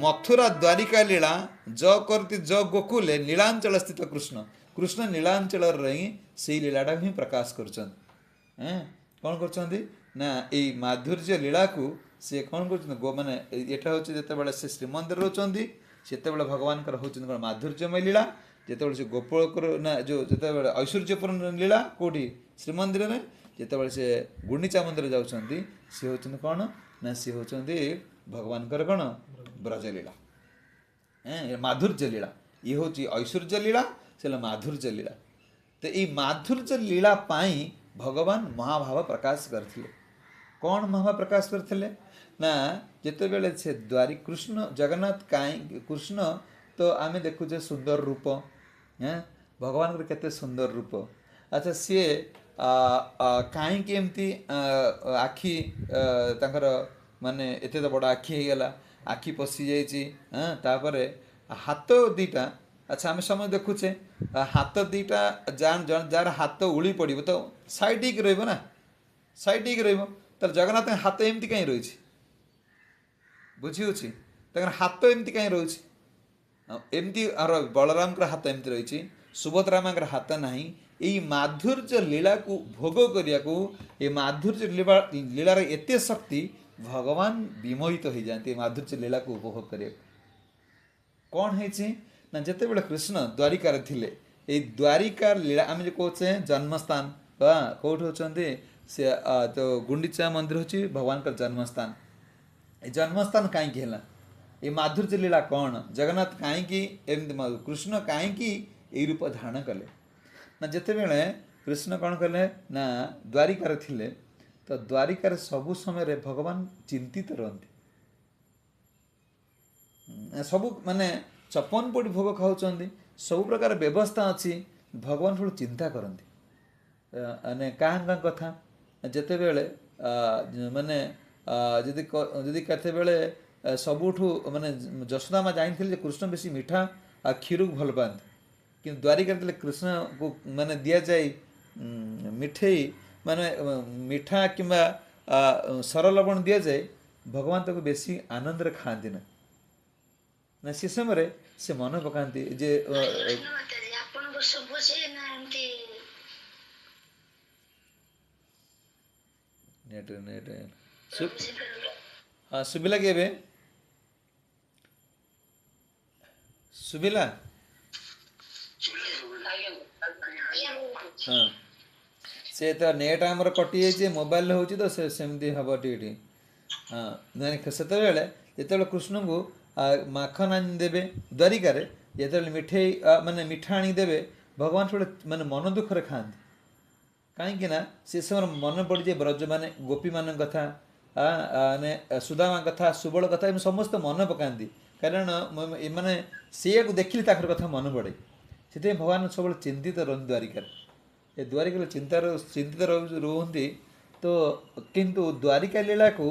ମଥୁରା ଦ୍ୱାରିକା ଲୀଳା ଜ କରତି ଜ ଗୋକୁଲେ ନୀଳାଞ୍ଚଳ ସ୍ଥିତ କୃଷ୍ଣ, କୃଷ୍ଣ ନୀଳାଞ୍ଚଳରେ ହିଁ ସେଇ ଲୀଳାଟାକୁ ହିଁ ପ୍ରକାଶ କରୁଛନ୍ତି। କ'ଣ କରୁଛନ୍ତି ନା ଏଇ ମାଧୁର୍ଯ୍ୟ ଲୀଳାକୁ ସିଏ କ'ଣ କରୁଛନ୍ତି ମାନେ ଏଇଟା ହେଉଛି ଯେତେବେଳେ ସେ ଶ୍ରୀମନ୍ଦିର ରହୁଛନ୍ତି ସେତେବେଳେ ଭଗବାନଙ୍କର ହେଉଛନ୍ତି କ'ଣ ମାଧୁର୍ଯ୍ୟମୟ ଲୀଳା, ଯେତେବେଳେ ସେ ଗୋପଳଙ୍କର ନା ଯେଉଁ ଯେତେବେଳେ ଐଶ୍ୱର୍ଯ୍ୟପୂର୍ଣ୍ଣ ଲୀଳା କେଉଁଠି ଶ୍ରୀମନ୍ଦିରରେ, ଯେତେବେଳେ ସେ ଗୁଣ୍ଡିଚା ମନ୍ଦିର ଯାଉଛନ୍ତି ସିଏ ହେଉଛନ୍ତି କ'ଣ ନା ସିଏ ହେଉଛନ୍ତି ଭଗବାନଙ୍କର କ'ଣ ବ୍ରଜଲୀଳା, ମାଧୁର୍ଯ୍ୟ ଲୀଳା। ଇଏ ହେଉଛି ଐଶ୍ୱର୍ଯ୍ୟ ଲୀଳା, ସେ ହେଲା ମାଧୁର୍ଯ୍ୟ ଲୀଳା। ତ ଏଇ ମାଧୁର୍ଯ୍ୟ ଲୀଳା ପାଇଁ ଭଗବାନ ମହାଭାବ ପ୍ରକାଶ କରିଥିଲେ। କ'ଣ ମହାଭାବ ପ୍ରକାଶ କରିଥିଲେ ନା ଯେତେବେଳେ ସେ କୃଷ୍ଣ ଜଗନ୍ନାଥ କୃଷ୍ଣ ତ ଆମେ ଦେଖୁଛେ ସୁନ୍ଦର ରୂପ, ଭଗବାନଙ୍କର କେତେ ସୁନ୍ଦର ରୂପ। ଆଚ୍ଛା ସିଏ କାହିଁକି ଏମିତି ଆଖି ତାଙ୍କର ମାନେ ଏତେ ବଡ଼ ଆଖି ହେଇଗଲା, ଆଖି ପଶିଯାଇଛି, ତାପରେ ହାତ ଦୁଇଟା, ଆଚ୍ଛା ଆମେ ସମୟ ଦେଖୁଛେ ହାତ ଦୁଇଟା ଯାହାର ହାତ ଉଳି ପଡ଼ିବ ତ ସାଇଡ୍ ହେଇକି ରହିବ ନା, ସାଇଡ୍ ହେଇକି ରହିବ, ତାର ଜଗନ୍ନାଥଙ୍କ ହାତ ଏମିତି କାହିଁ ରହିଛି, ବୁଝିହେଉଛି ତାଙ୍କର ହାତ ଏମିତି କାହିଁ ରହୁଛି, ଏମିତି ବଳରାମଙ୍କର ହାତ ଏମିତି ରହିଛି, ସୁଭଦ୍ରା ମାଙ୍କର ହାତ ନାହିଁ। ଏଇ ମାଧୁର୍ଯ୍ୟ ଲୀଳାକୁ ଭୋଗ କରିବାକୁ, ଏ ମାଧୁର୍ଯ୍ୟ ଲୀଳାର ଏତେ ଶକ୍ତି ଭଗବାନ ବିମୋହିତ ହେଇଯାଆନ୍ତି ଏ ମାଧୁର୍ଯ୍ୟ ଲୀଳାକୁ ଉପଭୋଗ କରିବାକୁ। କ'ଣ ହେଇଛି ନା ଯେତେବେଳେ କୃଷ୍ଣ ଦ୍ୱାରିକାରେ ଥିଲେ, ଏଇ ଦ୍ୱାରିକା ଲୀଳା ଆମେ ଯେଉଁ କହୁଛେ ଜନ୍ମସ୍ଥାନ କେଉଁଠି ହେଉଛନ୍ତି ସେ ତ ଗୁଣ୍ଡିଚା ମନ୍ଦିର ହେଉଛି ଭଗବାନଙ୍କର ଜନ୍ମସ୍ଥାନ। ଏ ଜନ୍ମସ୍ଥାନ କାହିଁକି ହେଲା, ଏ ମାଧୁର୍ଯ୍ୟ ଲୀଳା କ'ଣ, ଜଗନ୍ନାଥ କାହିଁକି ଏମିତି କୃଷ୍ଣ କାହିଁକି ଏଇ ରୂପ ଧାରଣ କଲେ ନା ଯେତେବେଳେ କୃଷ୍ଣ କ'ଣ କଲେ ନା ଦ୍ୱାରିକାରେ ଥିଲେ, ତ ଦ୍ୱାରିକାରେ ସବୁ ସମୟରେ ଭଗବାନ ଚିନ୍ତିତ ରୁହନ୍ତି। ସବୁ ମାନେ 56 କୋଟି ଭୋଗ ଖାଉଛନ୍ତି, ସବୁ ପ୍ରକାର ବ୍ୟବସ୍ଥା ଅଛି, ଭଗବାନ ସବୁ ଚିନ୍ତା କରନ୍ତି। ମାନେ କାହାଙ୍କ କଥା ଯେତେବେଳେ ମାନେ ଯଦି କେତେବେଳେ ସବୁଠୁ ମାନେ ଯଶୋଦା ମା ଜାଣିଥିଲେ ଯେ କୃଷ୍ଣ ବେଶୀ ମିଠା ଆଉ କ୍ଷୀରକୁ ଭଲ ପାଆନ୍ତି, କିନ୍ତୁ ଦ୍ୱାରିକାରେ ଥିଲେ କୃଷ୍ଣକୁ ମାନେ ଦିଆଯାଏ ମିଠେଇ ମାନେ ମିଠା କିମ୍ବା ସରଲବଣ ଦିଆଯାଏ, ଭଗବାନ ତାକୁ ବେଶୀ ଆନନ୍ଦରେ ଖାଆନ୍ତି ନା, ସେ ସମୟରେ ସେ ମନେ ପକାନ୍ତି ଯେ ହଁ ଶୁଭିଲା କି ଏବେ ଶୁଭିଲା? ହଁ ସେ ତ ନେଟ୍ ଆମର କଟିଯାଇଛି, ମୋବାଇଲରେ ହେଉଛି ତ ସେମିତି ହେବ ଟିକେ। ହଁ ନାଇଁ ସେତେବେଳେ ଯେତେବେଳେ କୃଷ୍ଣଙ୍କୁ ମାଖନ ଆଣି ଦେବେ ଦ୍ୱାରିକାରେ, ଯେତେବେଳେ ମିଠେଇ ମାନେ ମିଠା ଆଣି ଦେବେ, ଭଗବାନ ସବୁବେଳେ ମାନେ ମନ ଦୁଃଖରେ ଖାଆନ୍ତି। କାହିଁକି ନା ସେ ସମୟରେ ମନେ ପଡ଼ିଯାଏ ବ୍ରଜ ମାନେ ଗୋପୀମାନଙ୍କ କଥା, ମାନେ ସୁଦାମା କଥା, ସୁବଳ କଥା, ଏମିତି ସମସ୍ତେ ମନେ ପକାନ୍ତି, କାରଣ ଏମାନେ ସେଇଆକୁ ଦେଖିଲେ ତାଙ୍କର କଥା ମନେ ପଡ଼େ। ସେଥିପାଇଁ ଭଗବାନ ସବୁବେଳେ ଚିନ୍ତିତ ରୁହନ୍ତି ଦ୍ୱାରିକାରେ। ଏ ଦ୍ୱାରିକାରେ ଚିନ୍ତିତ ରୁହନ୍ତି। ତ କିନ୍ତୁ ଦ୍ୱାରିକା ଲୀଳାକୁ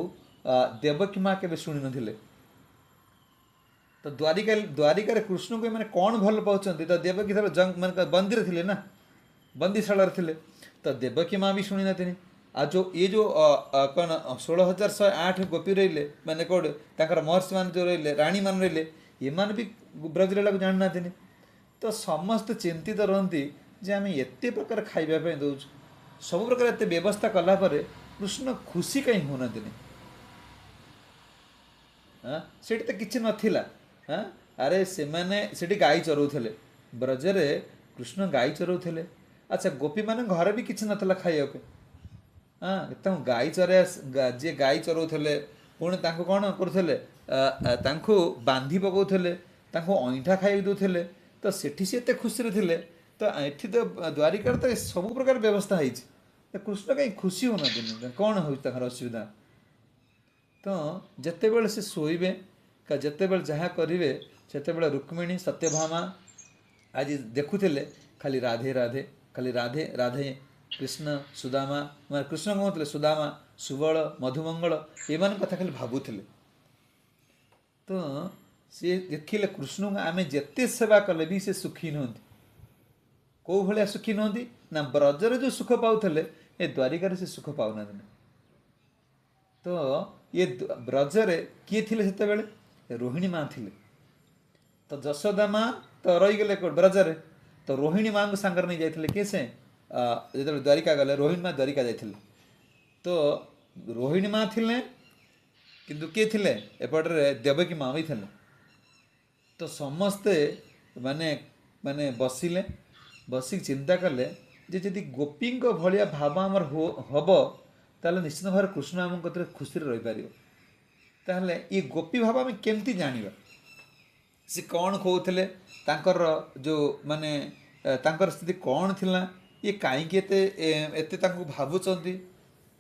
ଦେବକୀ ମା କେବେ ଶୁଣିନଥିଲେ। ତ ଦ୍ୱାରିକାରେ କୃଷ୍ଣଙ୍କୁ ଏମାନେ କ'ଣ ଭଲ ପାଉଛନ୍ତି, ତ ଦେବକୀ ମାନେ ବନ୍ଦୀରେ ଥିଲେ ନା, ବନ୍ଦୀଶାଳାରେ ଥିଲେ, ତ ଦେବକୀ ମା ବି ଶୁଣି ନଥିଲେ। ଆଉ ଯେଉଁ କ'ଣ 16,108 ଗୋପୀ ରହିଲେ, ମାନେ କେଉଁଠି ତାଙ୍କର ମହର୍ଷି ମାନେ ଯେଉଁ ରହିଲେ, ରାଣୀ ମାନେ ରହିଲେ, ଏମାନେ ବି ବ୍ରଜଲୀଳାକୁ ଜାଣିନଥିଲେ। ତ ସମସ୍ତେ ଚିନ୍ତିତ ରୁହନ୍ତି ଯେ ଆମେ ଏତେ ପ୍ରକାର ଖାଇବା ପାଇଁ ଦେଉଛୁ, ସବୁ ପ୍ରକାର ଏତେ ବ୍ୟବସ୍ଥା କଲା ପରେ କୃଷ୍ଣ ଖୁସି କାହିଁ ହେଉନାହାନ୍ତିନି। ସେଠି ତ କିଛି ନଥିଲା। ଆରେ ସେମାନେ ସେଠି ଗାଈ ଚରାଉଥିଲେ, ବ୍ରଜରେ କୃଷ୍ଣ ଗାଈ ଚରାଉଥିଲେ। ଆଚ୍ଛା ଗୋପୀମାନେ ଘରେ ବି କିଛି ନଥିଲା ଖାଇବାକୁ, ତାଙ୍କୁ ଗାଈ ଯିଏ ଗାଈ ଚରାଉଥିଲେ, ପୁଣି ତାଙ୍କୁ କ'ଣ କରୁଥିଲେ, ତାଙ୍କୁ ବାନ୍ଧି ପକାଉଥିଲେ, ତାଙ୍କୁ ଅଇଁଠା ଖାଇବାକୁ ଦେଉଥିଲେ। ତ ସେଠି ସେ ଏତେ ଖୁସିରେ ଥିଲେ, ତ ଏଠି ତ ଦ୍ୱାରିକାରେ ତ ସବୁ ପ୍ରକାର ବ୍ୟବସ୍ଥା ହେଇଛି, କୃଷ୍ଣ କାହିଁ ଖୁସି ହେଉନାହାନ୍ତି? କ'ଣ ହେଉଛି ତାଙ୍କର ଅସୁବିଧା? ତ ଯେତେବେଳେ ସେ ଶୋଇବେ, ଯେତେବେଳେ ଯାହା କରିବେ, ସେତେବେଳେ ରୁକ୍ମିଣୀ ସତ୍ୟଭାମା ଆଜି ଦେଖୁଥିଲେ ଖାଲି ରାଧେ ରାଧେ, ଖାଲି ରାଧେ ରାଧେ। କୃଷ୍ଣ ସୁଦାମା, ମାନେ କୃଷ୍ଣ କହୁଥିଲେ ସୁଦାମା, ସୁବଳ, ମଧୁମଙ୍ଗଳ, ଏମାନଙ୍କ କଥା ଖାଲି ଭାବୁଥିଲେ। ତ ସିଏ ଦେଖିଲେ କୃଷ୍ଣଙ୍କୁ ଆମେ ଯେତେ ସେବା କଲେ ବି ସେ ସୁଖୀ ନୁହନ୍ତି। କେଉଁ ଭଳିଆ ସୁଖୀ ନୁହନ୍ତି? ନା ବ୍ରଜରେ ଯେଉଁ ସୁଖ ପାଉଥିଲେ ଏ ଦ୍ୱାରିକାରେ ସେ ସୁଖ ପାଉନାହାନ୍ତି। ତ ଇଏ ବ୍ରଜରେ କିଏ ଥିଲେ ସେତେବେଳେ? ରୋହିଣୀ ମା ଥିଲେ। ତ ଯଶୋଦା ମା ତ ରହିଗଲେ ବ୍ରଜରେ, ତ ରୋହିଣୀ ମାଙ୍କୁ ସାଙ୍ଗରେ ନେଇ ଯାଇଥିଲେ କିଏ? ସେ ଯେତେବେଳେ ଦ୍ୱାରିକା ଗଲେ, ରୋହିଣୀ ମା ଦ୍ୱାରିକା ଯାଇଥିଲେ। ତ ରୋହିଣୀ ମା ଥିଲେ, କିନ୍ତୁ କିଏ ଥିଲେ? ଏପଟରେ ଦେବକୀ ମା ବି ଥିଲେ। ତ ସମସ୍ତେ ମାନେ ମାନେ ବସିଲେ, ବସିକି ଚିନ୍ତା କଲେ ଯେ ଯଦି ଗୋପୀଙ୍କ ଭଳିଆ ଭାବ ଆମର ହବ, ତାହେଲେ ନିଶ୍ଚିତ ଭାବରେ କୃଷ୍ଣ ଆମ କତିରେ ଖୁସିରେ ରହିପାରିବ। ତାହେଲେ ଏ ଗୋପୀ ଭାବ ଆମେ କେମିତି ଜାଣିବା? ସେ କ'ଣ କହୁଥିଲେ, ତାଙ୍କର ଯେଉଁ ମାନେ ତାଙ୍କର ସ୍ଥିତି କ'ଣ ଥିଲା, ଇଏ କାହିଁକି ଏତେ ତାଙ୍କୁ ଭାବୁଛନ୍ତି,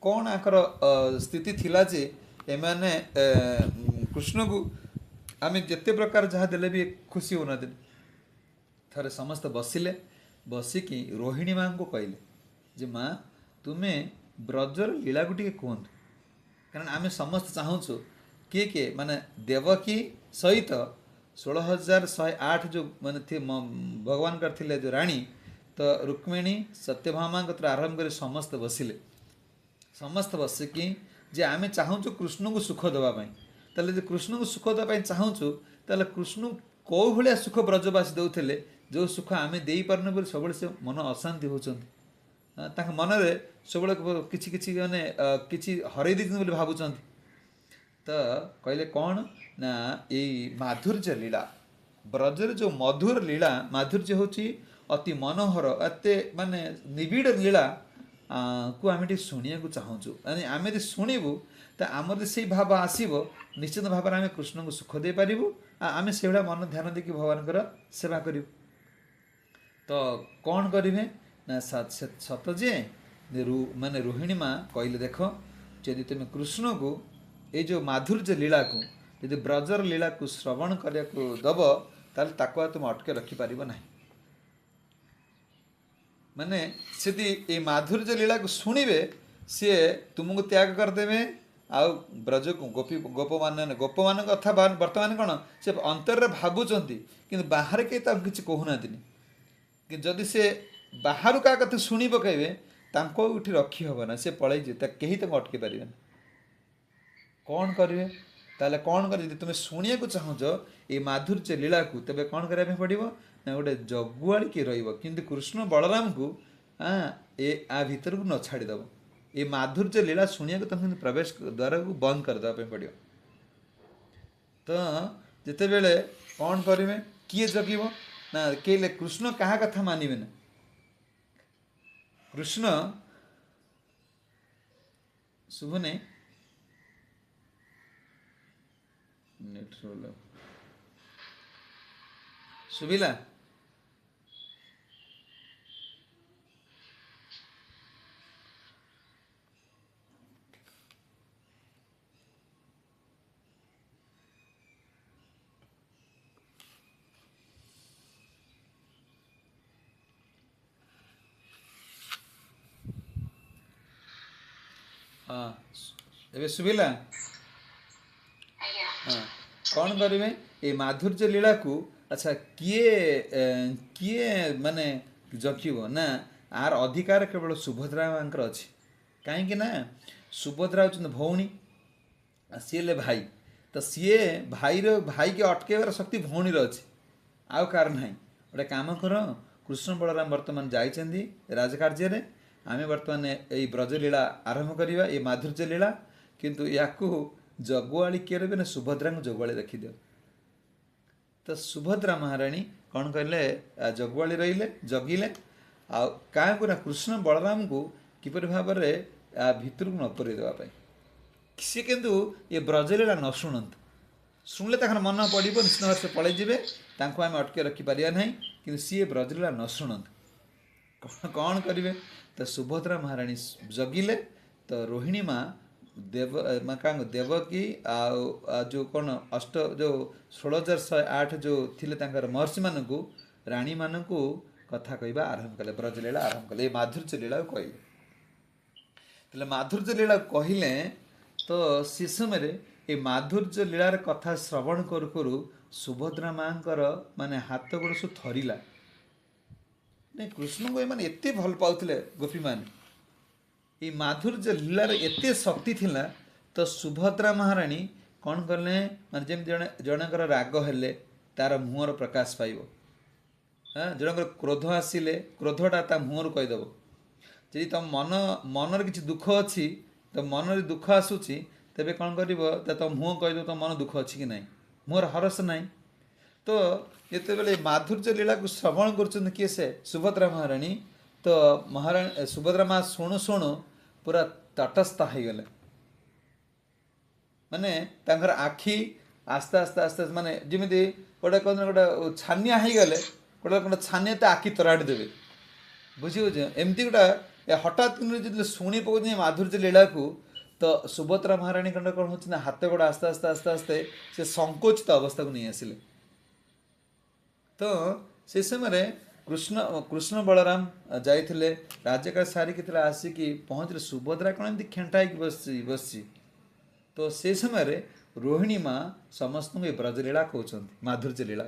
କ'ଣ ଆଙ୍କର ସ୍ଥିତି ଥିଲା ଯେ ଏମାନେ କୃଷ୍ଣକୁ ଆମେ ଯେତେ ପ୍ରକାର ଯାହା ଦେଲେ ବି ଖୁସି ହେଉନାହାନ୍ତି। ଥରେ ସମସ୍ତେ ବସିଲେ, ବସିକି ରୋହିଣୀ ମାଙ୍କୁ କହିଲେ ଯେ ମା, ତୁମେ ବ୍ରଜର ଲୀଳାକୁ ଟିକେ କୁହନ୍ତୁ, କାରଣ ଆମେ ସମସ୍ତେ ଚାହୁଁଛୁ କିଏ କିଏ ମାନେ ଦେବକୀ ସହିତ 16,108 ଯେଉଁ ମାନେ ଭଗବାନଙ୍କର ଥିଲେ ଯେଉଁ ରାଣୀ, ତ ରୁକ୍ମିଣୀ ସତ୍ୟଭାମାଙ୍କଠାରୁ ଆରମ୍ଭ କରି ସମସ୍ତେ ବସିଲେ। ସମସ୍ତେ ବସିକି ଯେ ଆମେ ଚାହୁଁଛୁ କୃଷ୍ଣଙ୍କୁ ସୁଖ ଦେବା ପାଇଁ, ତାହେଲେ ଯଦି କୃଷ୍ଣଙ୍କୁ ସୁଖ ଦେବା ପାଇଁ ଚାହୁଁଛୁ, ତାହେଲେ କୃଷ୍ଣ କେଉଁ ଭଳିଆ ସୁଖ ବ୍ରଜବାସୀ ଦେଉଥିଲେ, ଯେଉଁ ସୁଖ ଆମେ ଦେଇପାରୁନୁ ବୋଲି ସବୁବେଳେ ସେ ମନ ଅଶାନ୍ତି ହେଉଛନ୍ତି। ତାଙ୍କ ମନରେ ସବୁବେଳେ କିଛି କିଛି ମାନେ କିଛି ହରେଇ ଦେଇଛନ୍ତି ବୋଲି ଭାବୁଛନ୍ତି। ତ କହିଲେ କ'ଣ ନା ଏଇ ମାଧୁର୍ଯ୍ୟ ଲୀଳା, ବ୍ରଜରେ ଯେଉଁ ମଧୁର ଲୀଳା, ମାଧୁର୍ଯ୍ୟ ହେଉଛି ଅତି ମନୋହର, ଏତେ ମାନେ ନିବିଡ଼ ଲୀଳା କୁ ଆମେ ଟିକେ ଶୁଣିବାକୁ ଚାହୁଁଛୁ। ଆମେ ଯଦି ଶୁଣିବୁ ତ ଆମର ଯଦି ସେଇ ଭାବ ଆସିବ, ନିଶ୍ଚିତ ଭାବରେ ଆମେ କୃଷ୍ଣଙ୍କୁ ସୁଖ ଦେଇପାରିବୁ, ଆଉ ଆମେ ସେଇଭଳିଆ ମନ ଧ୍ୟାନ ଦେଇକି ଭଗବାନଙ୍କର ସେବା କରିବୁ। ତ କ'ଣ କରିବେ ନା ସତ ଯେ ମାନେ ରୋହିଣୀ ମା କହିଲେ, ଦେଖ ଯଦି ତୁମେ କୃଷ୍ଣକୁ ଏଇ ଯେଉଁ ମାଧୁର୍ଯ୍ୟ ଲୀଳାକୁ, ଯଦି ବ୍ରଜର ଲୀଳାକୁ ଶ୍ରବଣ କରିବାକୁ ଦେବ, ତାହେଲେ ତାକୁ ଆଉ ତୁମେ ଅଟକେ ରଖିପାରିବ ନାହିଁ। ମାନେ ଯଦି ଏଇ ମାଧୁର୍ଯ୍ୟ ଲୀଳାକୁ ଶୁଣିବେ, ସିଏ ତୁମକୁ ତ୍ୟାଗ କରିଦେବେ, ଆଉ ବ୍ରଜକୁ ଗୋପମାନଙ୍କ କଥା ବର୍ତ୍ତମାନ କ'ଣ ସେ ଅନ୍ତରରେ ଭାବୁଛନ୍ତି, କିନ୍ତୁ ବାହାରେ କେହି ତାକୁ କିଛି କହୁନାହାନ୍ତି। କିନ୍ତୁ ଯଦି ସେ ବାହାରୁ କାହା କଥା ଶୁଣି ପକାଇବେ, ତାଙ୍କୁ ଆଉ ଏଠି ରଖି ହେବ ନା, ସେ ପଳେଇଯିବେ, କେହି ତାଙ୍କୁ ଅଟକେଇ ପାରିବେନି। କ'ଣ କରିବେ? ତାହେଲେ କ'ଣ କରିବେ? ଯଦି ତୁମେ ଶୁଣିବାକୁ ଚାହୁଁଛ ଏଇ ମାଧୁର୍ଯ୍ୟ ଲୀଳାକୁ, ତେବେ କ'ଣ କରିବା ପାଇଁ ପଡ଼ିବ ନା ଗୋଟେ ଜଗୁଆଳି କିଏ ରହିବ, କିନ୍ତୁ କୃଷ୍ଣ ବଳରାମଙ୍କୁ ଭିତରକୁ ନ ଛାଡ଼ିଦେବ। ଏ ମାଧୁର୍ଯ୍ୟ ଲୀଳା ଶୁଣିବାକୁ ତାଙ୍କୁ କିନ୍ତୁ ପ୍ରବେଶ ଦ୍ୱାରକୁ ବନ୍ଦ କରିଦେବା ପାଇଁ ପଡ଼ିବ। ତ ଯେତେବେଳେ କ'ଣ କରିବେ, କିଏ ଜଗିବ ନା କହିଲେ କୃଷ୍ଣ କାହା କଥା ମାନିବେ ନା। କୃଷ୍ଣ ଶୁଭୁନି, ଶୁଭିଲା? ହଁ, ଏବେ ଶୁଭିଲା? ହଁ, କ'ଣ କରିବେ ଏଇ ମାଧୁର୍ଯ୍ୟ ଲୀଳାକୁ? ଆଚ୍ଛା, କିଏ ମାନେ ଜଗିବ ନା? ଆର ଅଧିକାର କେବଳ ସୁଭଦ୍ରାଙ୍କର ଅଛି। କାହିଁକି ନା ସୁଭଦ୍ରା ହେଉଛନ୍ତି ଭଉଣୀ, ସିଏ ହେଲେ ଭାଇ। ତ ସିଏ ଭାଇକି ଅଟକେଇବାର ଶକ୍ତି ଭଉଣୀର ଅଛି, ଆଉ କାହାର ନାହିଁ। ଗୋଟେ କାମ କର, କୃଷ୍ଣ ବଳରାମ ବର୍ତ୍ତମାନ ଯାଇଛନ୍ତି ରାଜକାର୍ଯ୍ୟରେ, ଆମେ ବର୍ତ୍ତମାନ ଏଇ ବ୍ରଜଲୀଳା ଆରମ୍ଭ କରିବା, ଏଇ ମାଧୁର୍ଯ୍ୟ ଲୀଳା। କିନ୍ତୁ ୟାକୁ ଜଗୁଆଳି କିଏ ରହିବେ ନା? ସୁଭଦ୍ରାଙ୍କୁ ଜଗୁଆଳି ରଖିଦିଅ। ତ ସୁଭଦ୍ରା ମହାରାଣୀ କ'ଣ କହିଲେ, ଜଗୁଆଳି ରହିଲେ, ଜଗିଲେ। ଆଉ କାହାକୁ ନା? କୃଷ୍ଣ ବଳରାମଙ୍କୁ କିପରି ଭାବରେ ଭିତରକୁ ନ ପୁରେଇ ଦେବା ପାଇଁ। ସିଏ କିନ୍ତୁ ଏ ବ୍ରଜଲୀଳା ନ ଶୁଣନ୍ତୁ, ଶୁଣିଲେ ତାଙ୍କର ମନ ପଡ଼ିବ, ନିଶ୍ଚିତ ଭାବରେ ସେ ପଳେଇଯିବେ, ତାଙ୍କୁ ଆମେ ଅଟକେ ରଖିପାରିବା ନାହିଁ। କିନ୍ତୁ ସିଏ ବ୍ରଜଲୀଳା ନ ଶୁଣନ୍ତୁ। कौन करेंगे तो सुभद्रा महाराणी जगिले तो रोहिणी माँ देव क्या देवकी जो कौन अष्ट जो 16,108 जो थिले तांकर महर्षि मानू राणी मानू कथा कहवा आरंभ कले ब्रजलीला आरंभ कले माधुर्य लीला कहले तेल माधुर्य लीला कहले तो से समय ये माधुर्य लीलार कथा श्रवण करू करू सुभद्रा माँ माने हाथ गोड़ सब थरिला नहीं कृष्ण को एम एत भल पाते गोपी मान ये माधुर्य लीलार एत शक्ति थिला तो सुभद्रा महाराणी कौन कले माने जमी जनकर राग हेले तार मुहर प्रकाश पाइब हाँ जनकर क्रोध आसिले क्रोधटा ता मुहर कहीदेव जी तुम मनर किसी दुख अच्छी तो मन दुख आसूची तेरे कौन कर तुम मुँह कहीदेव तुम मन दुख अच्छी कि ना मुहर हरस ना तो जिते माधुर्य लीला को श्रवण कर किए से सुभद्रा महाराणी तो महाराणी सुभद्रा माँ शुणु शुणु पूरा तटस्थ हो गले माने तांकर आखि आस्ते आस्ते आस्ते माने जमी गोटे कौन गोटे छानिया हो गले गोटे गोटे छानिया तो आखि तराड़ी देवे बुझी बुझे एमती गोटा हठात जो शुणी पकड़ माधुर्य लीला को तो सुभद्रा महाराणी कौन कौन हो हाथ गोड़ आस्ते आस्ते आस्ते आस्ते से संकोचित अवस्था को नहीं आसिले तो से समय कृष्ण कृष्ण बलराम जाइए राज्यकाल सारिकी आसिकी पहुँचले सुभद्रा कौन एमती खेंटा बस तो से समय रोहिणी माँ समस्त ये ब्रजलीला कहते माधुर्य लीला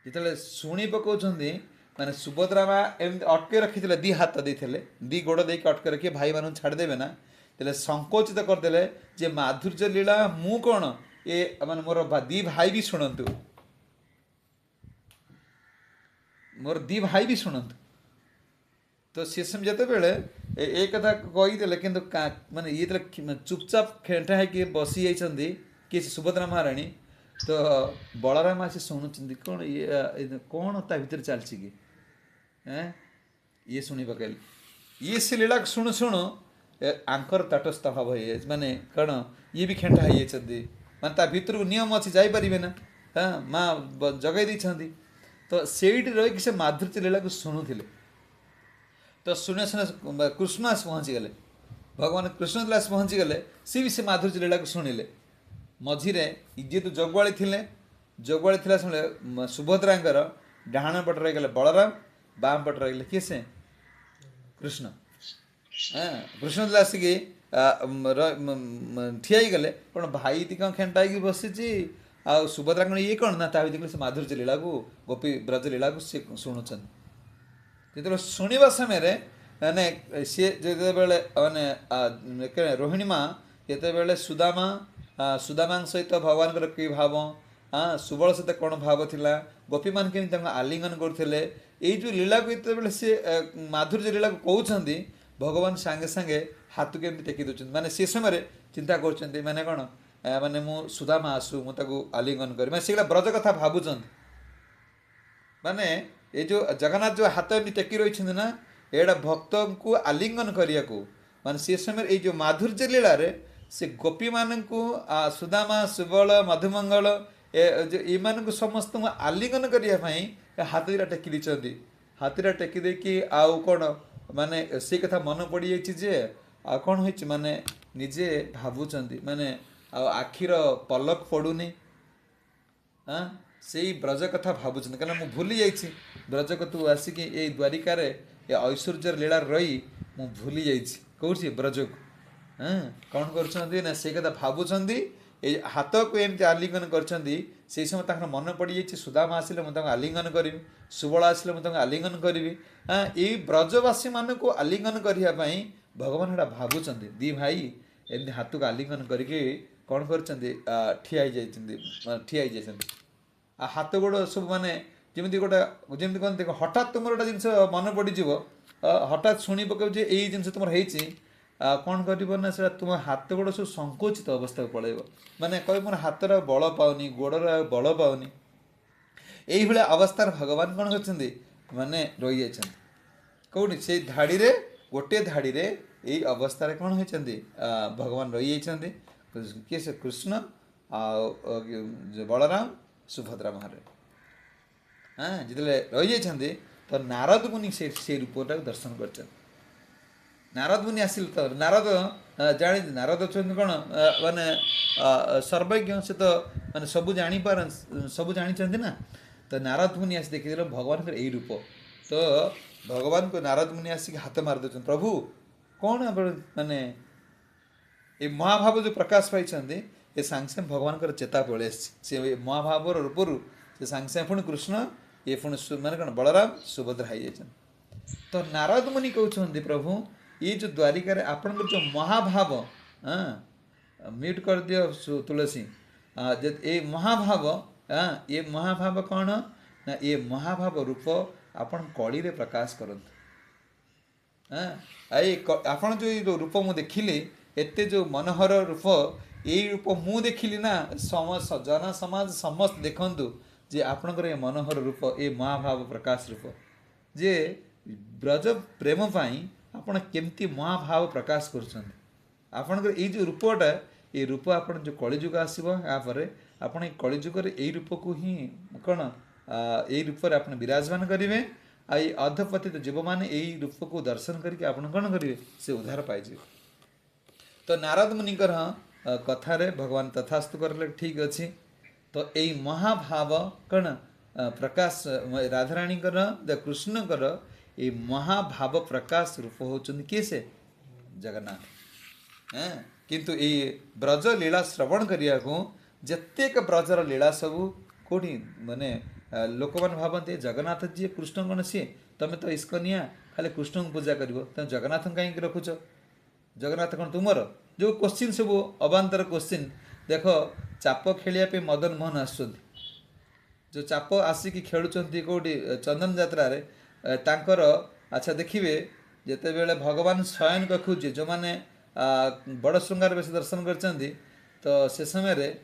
जिते शुणी पकाउछन्ति माने सुभद्रा माँ एमती अटके रखी दी हाथ देते दी गोड़ दे अटके रखिए भाई मान छाड़देवे ना तेल संकोचित करदे जे माधुर्य लीला मु कौन ये माने मोर दी भाई भी शुणु मोर दी भाई भी शुणु तो सी समय जिते बड़े एक कथा कहीदे कि माने ये चुपचाप खेटा है बसी जाइए किए सुभद्रा महाराणी तो बलराम आसी शुणुंट कौन ये कौन ता भीतर चलती कि ये शुणी पकड़े ये से लीला शुणु शुणु आंकर तटस्थ भाव हो माने कौन ये भी खेटा हो माने ता भीतर को नियम अच्छी जापरें ना हाँ माँ जगै दी तो सेठी रही से माधुर्य लीला को शुणुले तो शुणे शुणे कृष्ण आस पहुँचीगले भगवान कृष्ण आस पहुँचीगले सी भी से माधुर्य लीला को शुणिले मझीरे जी तो जगुआली थे जगुआली थी समय सुभद्रांकर डाण पट रहीगले बलराम बाम पट रहीगले किए से कृष्ण हाँ कृष्ण आसिकी ठिया गले कौन भाई ती कौन खेंटा बसी आ सुभद्रा कौन ये कौन ना ता से माधुर्य लीला को गोपी ब्रज लीला को सी शुणुन जो शुणा समय माने सी जो माने रोहिणी माँ जिते सुदामा सुदामा सहित भगवान कि भाव हाँ सुबल सहित कौन भाव थिला गोपी मान के आलिंगन करते ये जो लीला को जिते सी माधुर्य लीला को कहते भगवान सांगे सांगे हाथ को एमती टेकी दूसरी माने से समय चिंता कर माने कौन माने मु सुदामा आसू मुझे आलिंगन कर से ब्रज कथा भावुं माने ये जो जगन्नाथ जो हाथ एमती टेकी रही ना एटा भक्त को आलिंगन करने को मान से समय ये जो माधुर्य लीला रे से गोपी मानू सुदामा सुबल मधुमंगल ये समस्त आलिंगन करने हाथ दिटा टेकी दी हाथीटा टेकी देकी आउ कौन माने से कथा मन पड़ जाए आ कौन हो माने निजे भावुंट माने आखिर पलक पड़ूनी हाँ से ब्रज कथा भावुं कहीं मुझे भूली जाइए ब्रज कतु आसिक ये द्वारिकार ये ऐश्वर्य लीला रही मु भूली जाइए कौटी ब्रज को हाँ कौन कर से कथा भावुं ये हाथ को एमती आलिंगन कर समय मन पड़ जाइए सुदामा आसिले मुझे आलिंगन करी सुबल आसिले मुझे आलिंगन करी हाँ ये ब्रजवासी मान को आलिंगन करने भगवान एटा भावुं दी भाई एमती हाथ को आलिंगन करके कौन कर ठिया जाइए हाथ गोड़ सब माने जमी गोटे जमी कौन देख हठात तुम गोटे जिन मन पड़ज हठात शुणी पकाउ ये जिन तुम कौन कर से तुम हाथ गोड़ सब संकोचित अवस्था को पलैब माने कह मोर हाथर बल पाऊनी गोड़र बल पाऊनी यही अवस्था भगवान कौन कर माने रही जाती कौटी से धाड़ी रे गोटे धाड़ी रे यही अवस्था कौन होती भगवान रही जाती किए से कृष्ण बलराम सुभद्रा महाराज हाँ जिते रही जाती तो तो नारद मुनि से रूपटा दर्शन कर। नारद मुनि आसिल तो नारद जानी नारद अच्छा कौन माने सर्वज्ञ से तो माने सब जापर सब जानी ना। तो नारद मुनि आस देखी भगवान का यही रूप। तो भगवान को नारद मुनि आसिक हाथ मार दे प्रभु कौन माने ये महाभाव जो प्रकाश पाई ये सांगे सांगे भगवान का चेता पलि से महाभाव रूप से सांगे सांगे पुणी कृष्ण ये पुणी माने कौन बलराम सुभद्रा हो जाए। तो नारद मुनि कहते प्रभु ये जो द्वारिका आपणकर जो महाभाव म्यूट कर दियो तुलसी ये महाभाव ये महाभाव कौन ना ये महाभाव रूप आपण कली रे प्रकाश करंतु। आपण जो रूप मु देखिली एते जो मनोहर रूप यही रूप मु देखिली ना जन समाज समस्त देखंतु जे आपणकर ये मनोहर रूप ये महाभाव प्रकाश रूप जे ब्रज प्रेम पाई आपण केमती महाभाव प्रकाश कर आपणकर ये जो रूपटा ये रूप आपण जो कलिजुग आसब यापर आपण कलिजुग यही रूप को ही कौन यही रूप आप विराजमान करेंगे आई अधपतित जीव मैंने यही रूप को दर्शन करके आप कौन करेंगे से उद्धार पाइजे। तो नारद मुनिकर कथारे भगवान तथास्तु करले ठीक अच्छी। तो यही महाभाव कौन प्रकाश राधाराणीकर कृष्णकर ये महाभाव प्रकाश रूप होचुन किए से जगन्नाथ किंतु ये ब्रज लीला श्रवण करिया को जत्तेक ब्रजर लीला सबू कोठी माने लोक मैंने भावते जगन्नाथ जी कृष्ण कौन सी तुम तो इस्कनिया खाली कृष्ण को पूजा कर तुम जगन्नाथ कहीं रखुच जगन्नाथ कौन तुमर जो क्वेश्चन सब अबांतर क्वेश्चन देख चाप खेलिया मदन मोहन आसुच्च जो चाप आसिक खेलुंट कौटी चंदन यात्रा तांकर अच्छा देखिए जिते बेले भगवान शयन कखुजे जो मैंने बड़ श्रृंगार बेस दर्शन कर तो से समय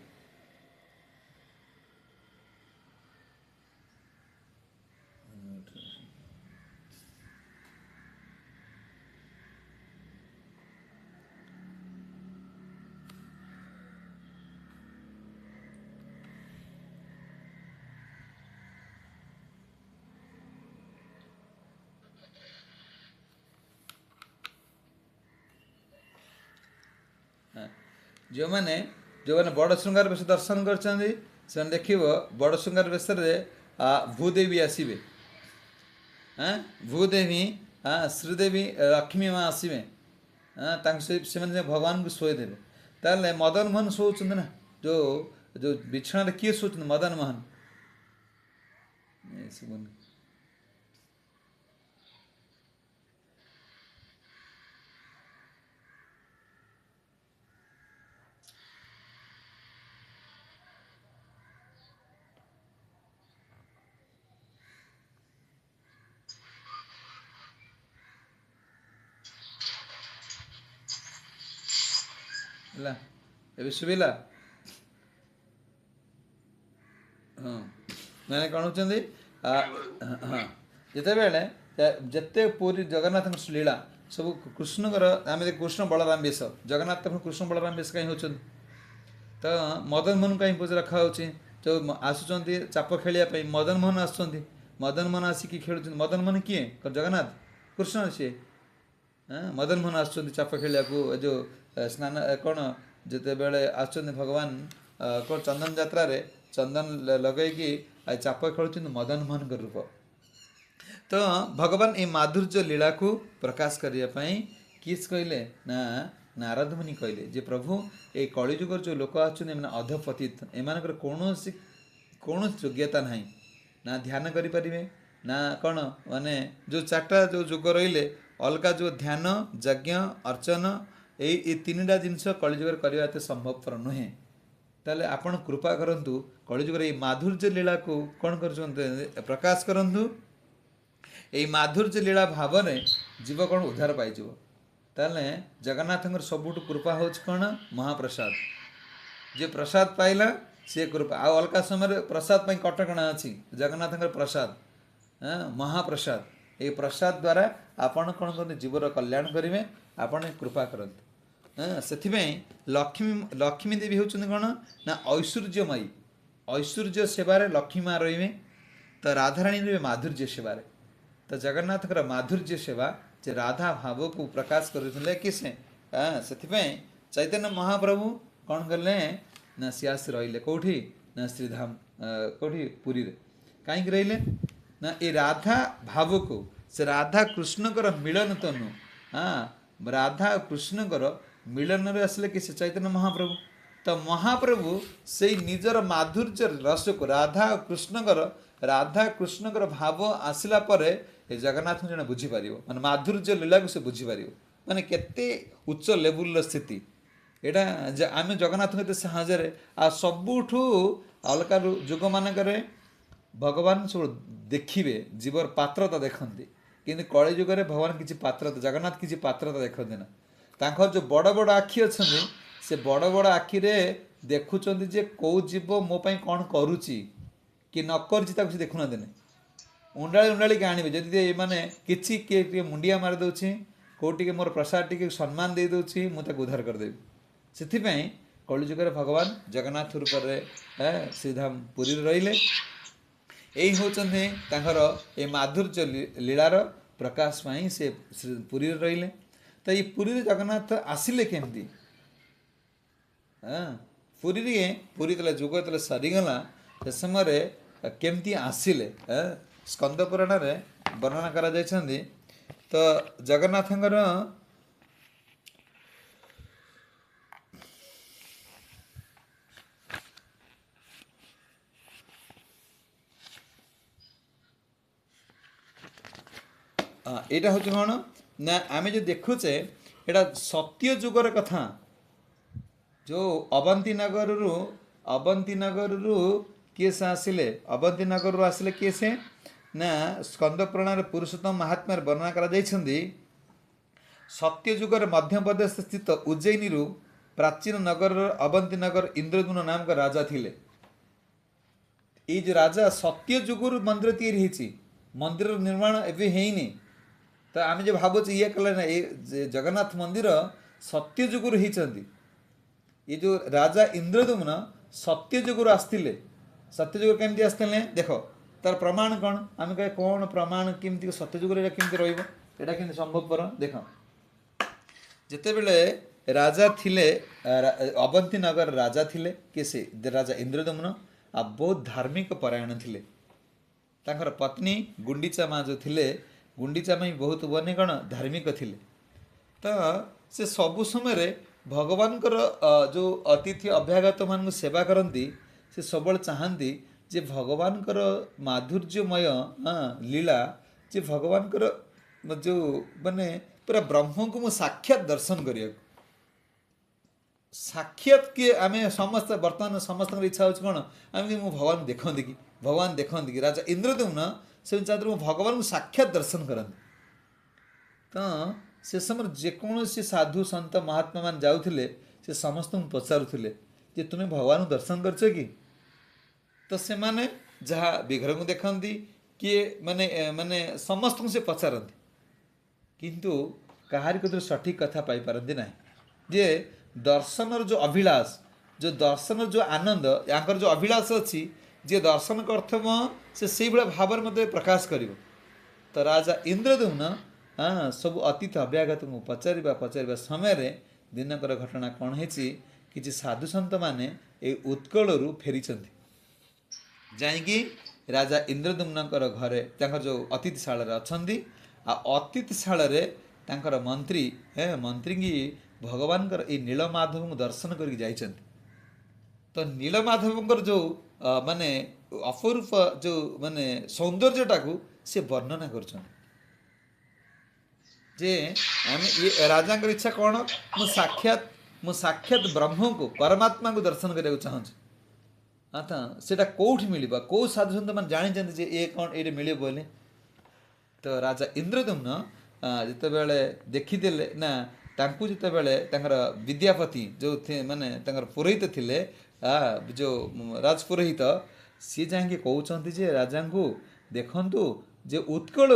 जो मैंने बड़ श्रृंगार बेस दर्शन कर देख बड़ श्रृंगार बेस भूदेवी आसवे भूदेवी श्रीदेवी लक्ष्मी माँ आसवे से भगवान को शोदेवे ताले मदन मोहन शोच ना जो जो बिछा किए शोच मदन मोहन ए शुभिला हाँ मैंने कौन कहते हाँ जिते बेले जिते पूरी जगन्नाथ लीला सब कृष्णकर आम कृष्ण बलराम बेश जगन्नाथ कृष्ण बलराम बेश कहीं होती तो मदन मोहन कहीं पूजा रखा जो आसुँच चाप खेलिया मदन मोहन आसुँच मदन मोहन आसिक खेलुं मदन मोहन किए जगन्नाथ कृष्ण सी मदन मोहन आसुँच चाप खेलिया जो स्नान कौन जिते बेले आसुँच भगवान कौन चंदन यात्रा चंदन लगैकी चाप खेलुं मदन मोहन का रूप। तो भगवान ये माधुर्य लीला को प्रकाश करने किस कहले ना नारद मुनि कहले जे प्रभु ये कलिजुगर जो लोक आसुँच अधपतित एम कौन योग्यता ना ना ध्यान करें ना कौन माने जो चार्टा जो जुग रही अलग जो ध्यान यज्ञ अर्चन ये तीन टा जिनस कलिजुगर करवा एत संभवपर नुहे ताले आपण कृपा करंतु कलिजुगर ये माधुर्य लीला को कौन कर प्रकाश करंतु ये माधुर्य लीला भाव में जीव कौन उद्धार पाइज ताले जगन्नाथ सबुठ कृपा हो कौन महाप्रसाद जे प्रसाद पाइला सी कृपा आ अलग समय प्रसाद पाई कटकणा अच्छी जगन्नाथ प्रसाद महाप्रसाद ये प्रसाद द्वारा आपण कौन कर जीवर कल्याण करेंगे आपण कृपा करंतु से लक्ष्मी लक्ष्मी देवी होती कौन ना ऐश्वर्यमयी ऐश्वर्य सेवार लक्ष्मी माँ रे तो राधाराणी रे माधुर्य सेवार तो जगन्नाथ माधुर्य सेवा जे राधा भाव को प्रकाश करते किसे से चैतन्य महाप्रभु कौन कले ना सी आसी रही कौटी ना श्रीधाम कौटी पुरी रे कहीं रही ना ये राधा भाव को से राधा कृष्णकर मिलन तनु हाँ राधा कृष्णकर मिलन रे आसले किसे चैतन्य महाप्रभु तो महाप्रभु से निजर माधुर्य रस को राधा कृष्णकर भाव आसला परे ए जगन्नाथ जन बुझीपार माने माधुर्य लीला को से बुझीपार माने केते उच्च लेवल स्थिति एटा आम जगन्नाथ के साहय आ सबुठू अलका जुग मानक भगवान सब देखिए जीवर पात्रता देखते कि कली जुगे भगवान किसी पात्रता जगन्नाथ किसी पात्रता देखते ना तांकर जो बड़ बड़ आखि अच्छा से बड़ बड़ आखि देखुं जे कौ जीव मो पाई कौन करुच्ची कि न कर देखुना देने उंडाली उंडाली आने जदि मैंने किसी किए मुंडिया मारिदे कौटी मोर प्रसाद टी सम्मान दे दूसरी मुझे उद्धार करदेवी से कलिजुगर भगवान जगन्नाथ रूप में श्रीधाम पुरी रहिले यही होचंदे ये माधुर्य लीलार प्रकाश पाई से पुरी रहिले तो ये पुरी जगन्नाथ आसिले केमती पुरी पुरी तले जुग तले सरीगला से समय केमती आसिले स्कंद पुराण रे वर्णना करा जायछंदी तो जगन्नाथंकर यहाँ हूँ कौन ना आम जो देखुचे एटा सत्य जुगर कथा जो अवंती नगर रु किए से आसिले अवंती नगर रु आसिले किए से ना स्कंद पुराण पुरुषोत्तम महात्मा वर्णना करा जायछंदी सत्य जुगर मध्य प्रदेश स्थित उज्जैनी रु प्राचीन नगर अवंती नगर इंद्रद्युम्न नाम का राजा थिले ये जो राजा सत्य जुगर मंदिर तैयारी मंदिर निर्माण एवं है तो आम जो भावुँ ये कले ना ये जगन्नाथ मंदिर सत्य जुगर होती ये जो राजा इंद्रद्युम्न सत्य जुगर आसते सत्य जुगर केमती आसते देख तार प्रमाण कौन आम कहे कौन प्रमाण केमती सत्य जुगर केमती रहा कि संभवपर देख जिते बड़े राजा थिले अवंती नगर राजा थिले कि से राजा इंद्रद्युम्न आ बहुत धार्मिक परायण थिले तांकर पत्नी गुंडीचा माँ जो थिले गुंडीचा माँ बहुत बने कौन धार्मिक थिले तो से सबु समय भगवान जो अतिथि अभ्यागत मान सेवा करती से सब चाहती जे भगवान माधुर्यमय लीला जे भगवान जो माने पूरा ब्रह्म को मु साक्षात दर्शन करिया साक्षात किए आम समस्त बर्तमान समस्त इच्छा हो कौन आम मु भगवान देखती कि राजा इंद्रद्युम्न से चाहते भगवान को साक्षात दर्शन करते तो से समय जेकोसी साधु सन्त महात्मा मान जाऊले से समस्त पचारुले जे तुम्हें भगवान को दर्शन करछ कि तो से माने जहाँ विग्रह को देखती किए माने माने समस्त से पचारती किंतु कहारी को सठिक कथा पाई पारती ना जे दर्शनर जो अभिलाष जो दर्शनर जो आनंद यहाँ जो अभिलाष अच्छी जे दर्शन करथम से भाव में प्रकाश कर तो राजा इंद्रद्युम्न सब अतिथि अभ्यागत को पचार समय दिनकर घटना कौन है कि साधु सन्त मैंने उत्कल फेरी जाकि राजा इंद्रद्युम्नकर घरे जो अतिथिशाला अच्छा अतिथिशाला मंत्री मंत्री की भगवान ये नीलमाधव को दर्शन कर तो नीलमाधव जो माने अपूर्व जो माने सौंदर्यटा को से वर्णना कर जे आम ये राजा इच्छा कौन मु साक्षात ब्रह्म को परमात्मा को दर्शन करने को चाहूँ आता सेटा कौट मिल कौ साधु सन्त मैंने जानी जे ये कौन ये मिले बोले तो राजा इंद्रद्युम्न जितेबाला देखीदे ना तांकु जितेबाला विद्यापति जो माने पुरोहित थिले जो राजपुरोहित सी जाकि कहते जे राजा को देखंतु जे उत्कल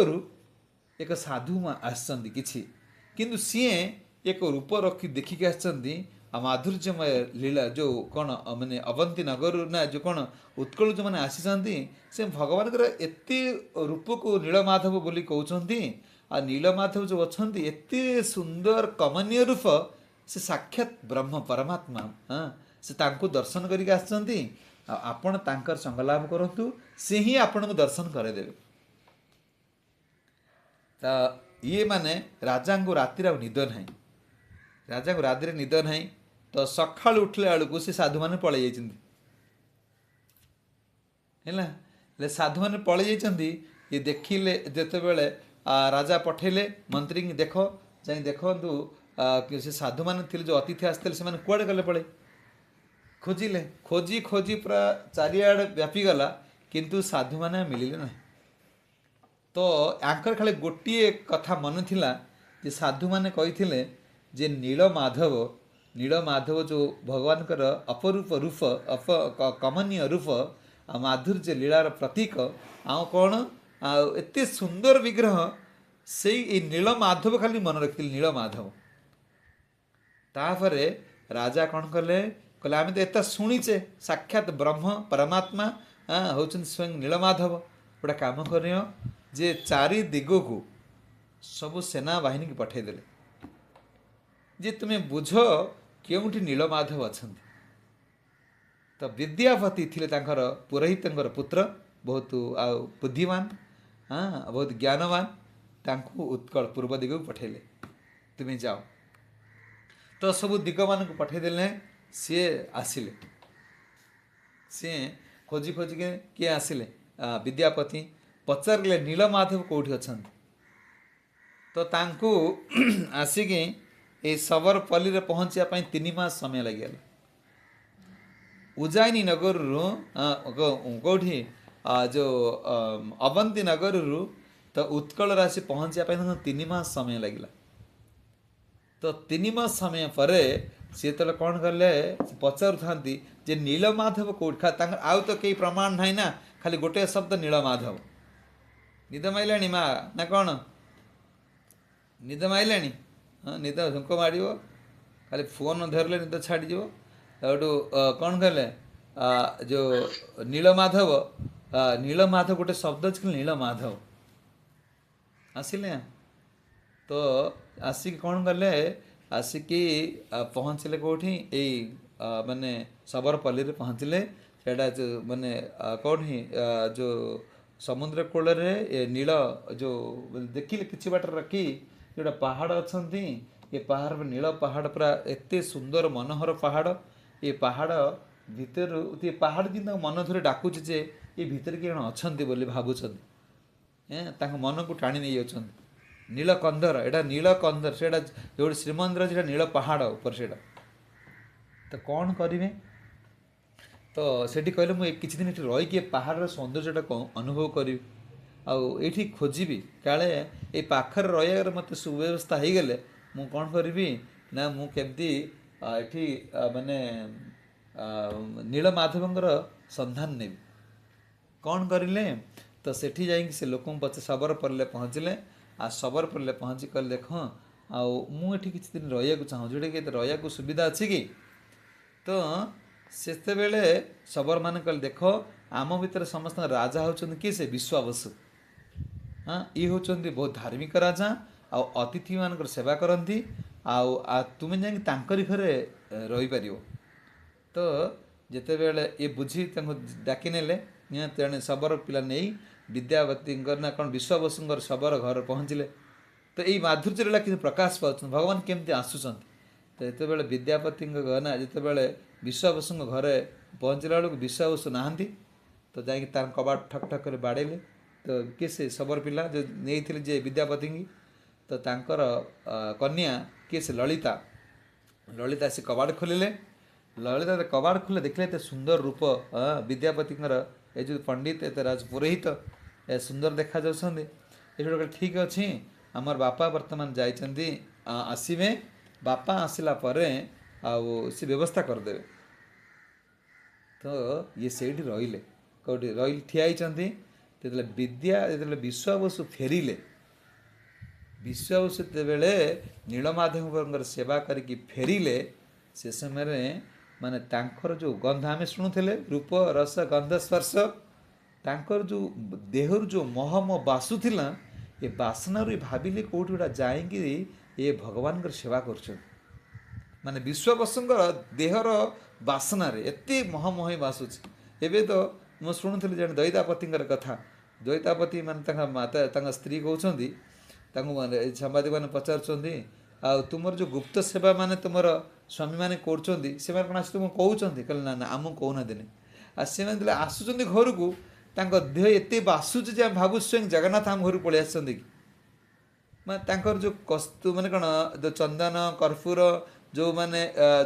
एक साधु आसछंती किछि किंतु सी एक रूप रखी देखिक आसछंती माधुर्यमय लीला जो कौन माने अवंती नगर ना जो कौन उत्कल जो मैंने आसी से भगवान एत रूप को नीलमाधव बोली कहते आ नीलमाधव जो अच्छा एत सुंदर कमनीय रूप से साक्षात ब्रह्म परमात्मा। हाँ से तांको दर्शन करके आसଛନ୍ତି आपण तांकर संगलाभ करंतु से ही आपण को दर्शन करेदेवे। तो ये माने राजा को राति निद ना राजा को राति निद ना तो सका उठला बेलू से साधु मैंने पलि है साधु मैंने पलि ये देखिले जिते बड़े राजा पठेले मंत्री देख जा देखु से साधु मैंने जो अतिथि आसते से कुआड़े गले पड़े खोजिले खोजी खोजी पूरा चारिआडे व्यापीगला किंतु साधु मैंने मिलिले ना। तो आंकर खाली गोटे कथा मन थिला जे साधु मैंने कही जे नीलमाधव जो भगवान अपरूप रूप कमनीय रूप माधुर्य लीलार प्रतीक आउ कौन एत सुंदर विग्रह से नीलमाधव खाली मन रखी नीलमाधव। तापर राजा कौन कले कहले आम तो एत शुणीचे साक्षात ब्रह्म परमात्मा हूँ स्वयं नीलमाधव गोटे कम कर जे चारि दिग को सबु सेना बाहिनी की पठेदेले जे तुम्हें बुझ केउठी नीलमाधव अच्छा। तो विद्यापति थिले तांकर पुरोहित पुत्र बहुत बुद्धिमान हाँ बहुत ज्ञानवान तांको उत्कल पूर्व दिग को पठेले तुम्हें जाओ। तो सबू दिग मान को पठेदेले सी आसिले सी खोजी खोजी के किए आसिले विद्यापति पचारे नीलमाधव कौटी अच्छा। तो तांको आसिकी ये सबरपल्ली रे पहुँचापी 3 मास समय लगे उज्जैनी नगर कौटी जो अवंती नगर तो उत्कल राशि पहुँचापी 3 मास समय लगे। तो 3 मास समय पर सी तो कौन कले पचारू था जे नीलमाधव कौट आउ तो कई प्रमाण ना ना खाली गोटे शब्द नीलमाधव निद माइलाणी माँ ना कौन निद माइलाणी हाँ निद झुंक माड़ खाली फोन धरले निद छाड़ीज तो कौन कले जो नीलमाधव नीलमाधव गोटे शब्द अच्छे नीलमाधव आसिले। तो आसिक कौन कले आसिकी पहुँचले कौटी यही माने सबरपल्ली रे पहुँचले सेटा जो माने कौन ही जो समुद्र कूल नील जो देखिले कि बाट रखी जोटा पहाड़ अच्छा ये पहाड़ नील पहाड़ पूरा एत सुंदर मनोहर पहाड़ ये पहाड़ भितर ये पहाड़ कि मन धरे डाकुचे जे ये भितर किए अच्छा भावुं मन को टाणी नहीं जाऊँ नीलकंदर एटा नीलकंदर से जो श्रीमंदिर जो नील पहाड़ ऊपर से तो कौन करेंगे। तो सेठी कहले मुझे किसी दिन रही पहाड़ सौंदर्यटा अनुभव करी आठी खोजी काले ये पाखर रही मत सुव्यवस्था हो गले मु कौन करी ना मुझे एठी माने नीलमाधवर संधान नेबी कौन करें। तो सेठी जाइए से लोक पचे सबरपल्ली पहुँचले आ सबरपल्ली पहुँची कल देख मुझे किसी दिन रहा चाहूँ जोटा कि रहा सुविधा अच्छी कि। तो सेते बेले सबर मान कल देख आम भितर समस्त राजा होचंदी किए से विश्वावसु हाँ ये होचंदी बहुत धार्मिक राजा अतिथि मान सेवा करती तुम्हें जाकि तांकरी घरे रही पार। तो जिते बेले ये बुझी डाकी नेले तेणे शबर पिला नहीं विद्यापति ना कौन विश्वावसुंर शबर घर पहुँचले। तो यही माधुर्य लीला कि प्रकाश पाँच भगवान केमती आसुँच। तो ये विद्यापति ना जिते बड़े विश्वावसु घरे पहुँचला बेलू विश्वावसु नहांती। तो जाकि तार कबाट ठक ठक कर बाड़ेले तो किए से शबर पिला जो नहीं जे विद्यापति की तो तांकर कन्या किए से ललिता ललिता से कबाट खोलिले ललिता कबाट खोले देखले तो सुंदर रूप विद्यापति ये जो पंडित एत राज पुरोहित ए सुंदर देखा जाते ठीक अच्छे आमर बापा बर्तमान जाइए आसवे बापा आसला परे से व्यवस्था करदे। तो ये से रहिले कौटी रही ठिया होते विद्या जो विश्वावसु फेरिले विश्वावसु बेले नीलमाधव सेवा करके फेरिले से समय माने तांकर जो गंध आम शुणुले रूप रस गंध स्पर्श तांकर जो देहर जो महम बासुला ये बासनारू भाविले कौटी गोटा जाइकी ये भगवान सेवा कर माने विश्ववसुंकर देहर बासनार एत महमही बासुच एवं तो मुझे शुणुली जन दैतापति कथा द्वैतापति माने माता स्त्री कहते सांबादिक मैंने पचार आ तुम जो गुप्त सेवा माने तुम स्वामी मैंने कौन आस तुम कहते कहले ना ना आम कहना दिने आसे आसुच्च घर को देह एत बासुच भावु स्वयं जगन्नाथ आम घर पलि आस मैं जो कस्तु माने कौन जो चंदन कर्पूर जो माने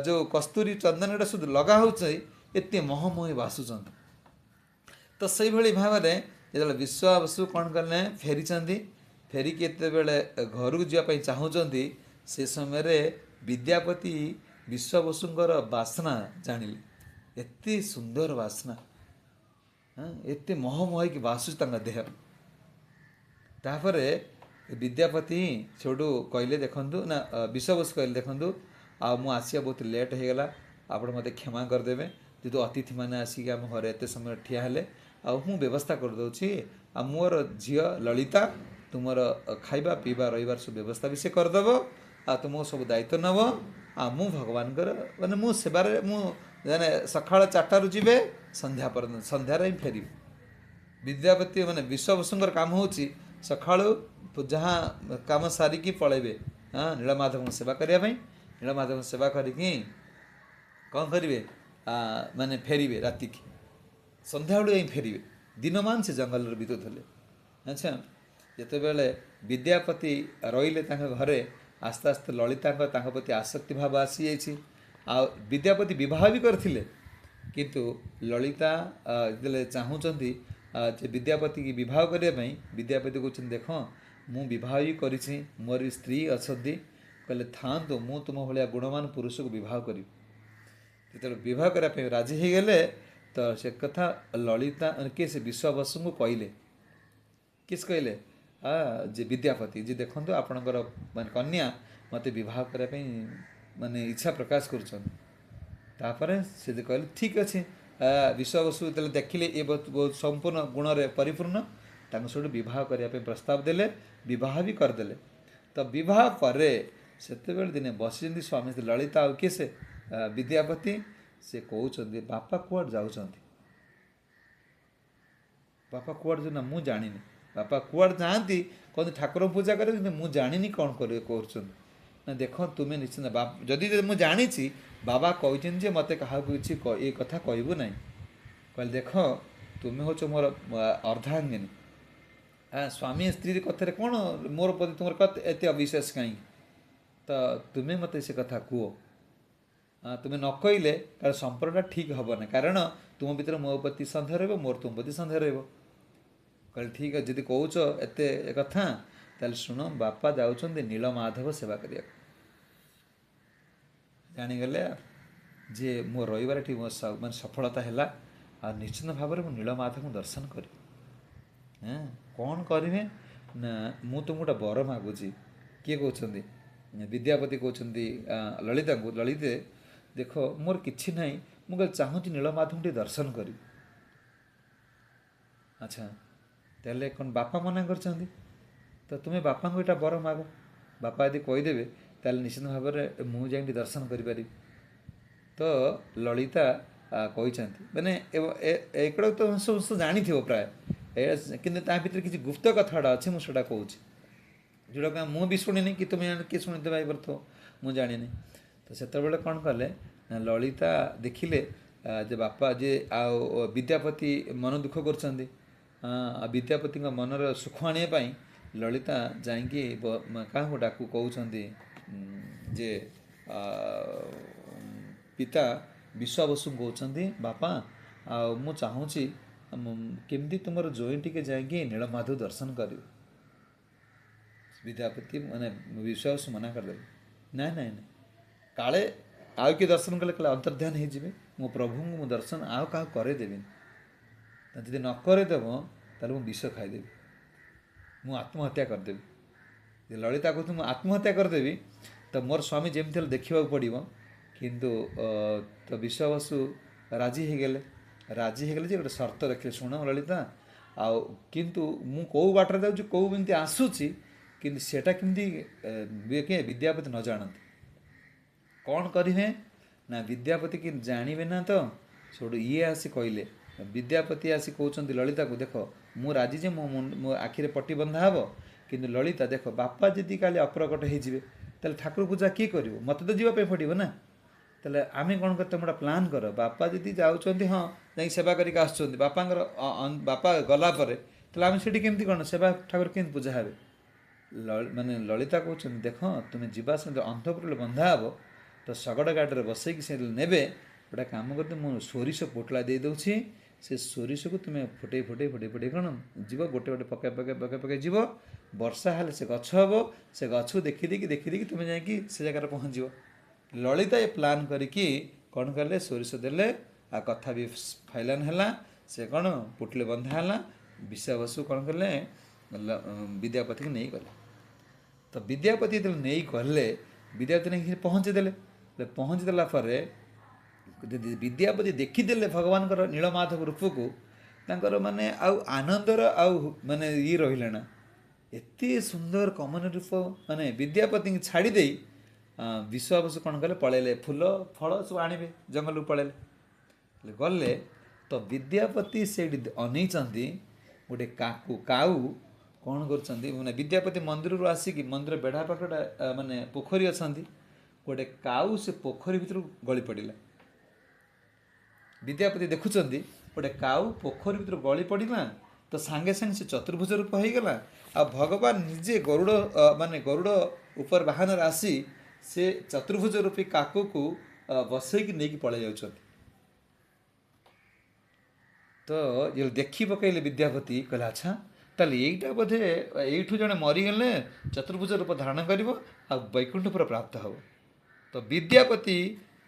जो कस्तूरी चंदन एटा शुद्ध लगा होत महमही बासुंट तो से भाव में जो विश्वावसु कौन कले फेरी फेरिकी एतबेले घर को जावाई चाहूँगी से समय विद्यापति विश्वावसुंकर बासना जानिले एत सुंदर बासना एत महमही कि बासुच देह तापर विद्यापति छोटू कहले देखु ना विश्वावसु कहले देखु आ मु आसिया बहुत लेट हो गला आपण मते क्षमा करदेवे जेतु अतिथि मैंने आसिक आम घर एत समय ठिया हेले आ मु व्यवस्था करदे आ मोर झील ललिता तुमर खाइबा पीवा रहीबार सब व्यवस्था भी से करदेव आ तुम सब दायित्व नब आ मु भगवान माने मु सेवार मु सकाळ 4 जीवे संध्या पर्यंत संध्यार ही फेर विद्यापति माने विश्ववसुंकर काम होची सकाळू जहाँ काम सारिकी पलैबे हाँ नीलमाधव सेवा करने नीलमाधव सेवा करी कौन करेंगे माने फेरवे राति की संध्या बेलू फेरवे दिनमान से जंगल बीतुले अच्छा जिते बेले विद्यापति रहिले घरे आस्ते आस्ते ललिता प्रति आसक्ति भाव आसी जाइए आ विद्यापति विवाह भी करथिले किंतु ललिता जो चाहूँगी विद्यापति की विवाह करने विद्यापति कहते देख मु विवाह भी करी मोर भी स्त्री अच्छा कहले था मु तुम भाया गुणवान पुरुष को विवाह करी जो विवाह करने राजी हो गले तो से कथा ललिता किए से विश्वावसु को कहले किस कहले जे विद्यापति जे देखो आपणकर मान कन्या मत विवाह करने माने इच्छा प्रकाश कर से कहले ठीक अच्छे विश्वावसु जो देखिले ये बहुत संपूर्ण गुण रे परिपूर्ण सब विवाह करने प्रस्ताव देले विवाह भी करदे तो विवाह पर से दिने बसी स्वामी ललिता आ किए से विद्यापति से कहते बापा कुआड़ जाऊँ बापा कुआड़ जो ना मुझे जानी बापा कुआड़ जाती कहते ठाकुर पूजा करें मुझे जानी कौन कर ना देख तुम्हें निश्चिंत बाप जदि मुझे जानी बाबा कहते मत क्या किसी ये कथा कहबू ना कहले देख तुम्हें हूँ मोर अर्धांगिनी स्वामी स्त्री कथार कौन मोर प्रति तुम एत अविश्वास कहीं तो तुम्हें मत से कथा कह तुम्हें न कहले कारण संपर्क ठीक हम ना कारण तुम भर मो प्रति सन्देह रही मोर तुम प्रति सन्देह रही कहले ठीक है जी कौच एत कथा ताल शुण बापा जाऊँ नीलमाधव सेवा करने जानीगले जे मो रहीबार ठीक मो मैं सफलता है आ निश्चित भाव में नीलमाधव को दर्शन करी कौन करें ना मु तुम गोटे बर मागुची किए कहते विद्यापति कहते ललिता को ललिते देख मोर किसी ना मुझे चाहूँगी नीलमाधव टे दर्शन करी अच्छा तेल कौन बापा मना कर तो तुम्हें बापा को यहाँ बर माग बापा यदि कहीदेवे ताल निश्चित भाव में मुझे दर्शन करी तो ललिता कहते मैंने एक तो सब जानी प्राय कि भर किसी गुप्त कथाटा अच्छे मुझे कहूँ जोटा मुझे भी शुणी कि तुम्हें किए शुणी भाई बर्थ मुझे जानी तो से कौन कले ललिता देखिले जे बापा जे आ विद्यापति मन दुख कर विद्यापति मनर सुख आने ललिता जाइकी क्या डाकू कहते जे पिता विश्वावसु कहते बापा मु चाहूँगी केमती तुम जोई टी जाइए नीलमाधव दर्शन कर विद्यापति माने विश्वास मना करदे ना ना ना काले आउ किए दर्शन कले कले अंतर्ध्यान हो मो प्रभु मु दर्शन आउ क्या करदेवी जदि न करदेव ताल मु विष खाईदेवी मु आत्महत्या करदेवी ललिता कहती मु आत्महत्या करदेवी तो मोर स्वामी जमी देखा पड़ो କିନ୍ତୁ ତ ବିଶ୍ୱବସୁ ରାଜି ହେଇଗଲେ ଯେ ଗୋଟେ ସର୍ତ୍ତ ରଖିଲେ, ଶୁଣ ଲଳିତା, ଆଉ କିନ୍ତୁ ମୁଁ କେଉଁ ବାଟରେ ଯାଉଛି, କେଉଁ କେମିତି ଆସୁଛି, କିନ୍ତୁ ସେଟା କେମିତି ବିଦ୍ୟାପତି ନ ଜାଣନ୍ତି। କ'ଣ କରିବେ ନା ବିଦ୍ୟାପତି କି ଜାଣିବେ ନା ତ। ସେଠୁ ଇଏ ଆସି କହିଲେ, ବିଦ୍ୟାପତି ଆସି କହୁଛନ୍ତି ଲଳିତାକୁ, ଦେଖ ମୁଁ ରାଜି ଯେ ମୋ ଆଖିରେ ପଟି ବନ୍ଧା ହେବ, କିନ୍ତୁ ଲଳିତା ଦେଖ, ବାପା ଯଦି କାଲି ଅପ୍ରକଟ ହେଇଯିବେ ତାହେଲେ ଠାକୁର ପୂଜା କିଏ କରିବ? ମୋତେ ତ ଯିବା ପାଇଁ ପଡ଼ିବ ନା। ତାହେଲେ ଆମେ କ'ଣ କରି, ତମେ ଗୋଟେ ପ୍ଲାନ୍ କର, ବାପା ଯଦି ଯାଉଛନ୍ତି, ହଁ ଯାଇକି ସେବା କରିକି ଆସୁଛନ୍ତି, ବାପାଙ୍କର ବାପା ଗଲା ପରେ ତାହେଲେ ଆମେ ସେଠି କେମିତି କ'ଣ ସେବା ଠାକୁର କେମିତି ପୂଜା ହେବେ? ମାନେ ଲଳିତା କହୁଛନ୍ତି, ଦେଖ ତୁମେ ଯିବା ସେମିତି ଅନ୍ଧପୁରରେ ବନ୍ଧା ହେବ, ତ ଶଗଡ଼ ଗାଡ଼ିରେ ବସେଇକି ସେ ନେବେ। ଗୋଟେ କାମ କରିତେ, ମୁଁ ସୋରିଷ ପୋଟଳା ଦେଇଦେଉଛି, ସେ ସୋରିଷକୁ ତୁମେ ଫୁଟେଇ ଫୁଟେଇ ଫୁଟେଇ ଫୁଟେଇ କ'ଣ ଯିବ, ଗୋଟେ ଗୋଟେ ପକାଇ ଯିବ। ବର୍ଷା ହେଲେ ସେ ଗଛ ହେବ, ସେ ଗଛକୁ ଦେଖିଦେଇକି ତୁମେ ଯାଇକି ସେ ଜାଗାରେ ପହଞ୍ଚିବ। ଲଳିତା ଏ ପ୍ଲାନ୍ କରିକି କ'ଣ କଲେ, ସୋରିଷ ଦେଲେ, ଆଉ କଥା ବି ଫାଇନାଲ୍ ହେଲା। ସେ କ'ଣ ପୁଟଲି ବନ୍ଧା ହେଲା। ବିଶ୍ୱାବସୁ କ'ଣ କଲେ, ବିଦ୍ୟାପତିକି ନେଇଗଲେ। ତ ବିଦ୍ୟାପତି ଯେତେବେଳେ ନେଇ ଗଲେ, ବିଦ୍ୟାପତି ନେଇକି ପହଞ୍ଚି ଦେଲେ। ପହଞ୍ଚି ଦେଲା ପରେ ଯଦି ବିଦ୍ୟାପତି ଦେଖିଦେଲେ ଭଗବାନଙ୍କର ନୀଳମାଧବ ରୂପକୁ, ତାଙ୍କର ମାନେ ଆଉ ଆନନ୍ଦର ଆଉ ମାନେ ଇଏ ରହିଲା ନା। ଏତେ ସୁନ୍ଦର କମନ ରୂପ, ମାନେ ବିଦ୍ୟାପତିଙ୍କୁ ଛାଡ଼ି ଦେଇ ବିଶ୍ୱାବସୁ କ'ଣ କଲେ, ପଳେଇଲେ। ଫୁଲ ଫଳ ସବୁ ଆଣିବେ, ଜଙ୍ଗଲକୁ ପଳେଇଲେ। ଗଲେ ତ ବିଦ୍ୟାପତି ସେଇଠି ଅନେଇଛନ୍ତି। ଗୋଟେ କାଉ କ'ଣ କରୁଛନ୍ତି, ମାନେ ବିଦ୍ୟାପତି ମନ୍ଦିରରୁ ଆସିକି, ମନ୍ଦିର ବେଢ଼ା ପାଖଟା ମାନେ ପୋଖରୀ ଅଛନ୍ତି, ଗୋଟେ କାଉ ସେ ପୋଖରୀ ଭିତରକୁ ଗଳି ପଡ଼ିଲା। ବିଦ୍ୟାପତି ଦେଖୁଛନ୍ତି ଗୋଟେ କାଉ ପୋଖରୀ ଭିତରୁ ଗଳି ପଡ଼ିଲା, ତ ସାଙ୍ଗେ ସାଙ୍ଗେ ସେ ଚତୁର୍ଭୁଜ ରୂପ ହେଇଗଲା। ଆଉ ଭଗବାନ ନିଜେ ଗରୁଡ଼ ଉପର ବାହନରେ ଆସି ସେ ଚତୁର୍ଭୁଜ ରୂପୀ କାକୁକୁ ବସେଇକି ନେଇକି ପଳେଇ ଯାଉଛନ୍ତି। ତ ଦେଖି ପକାଇଲେ ବିଦ୍ୟାପତି, କହିଲେ ଆଚ୍ଛା, ତାହେଲେ ଏଇଟା ବୋଧେ ଏଇଠୁ ଜଣେ ମରିଗଲେ ଚତୁର୍ଭୁଜ ରୂପ ଧାରଣ କରିବ ଆଉ ବୈକୁଣ୍ଠପୁର ପ୍ରାପ୍ତ ହେବ। ତ ବିଦ୍ୟାପତି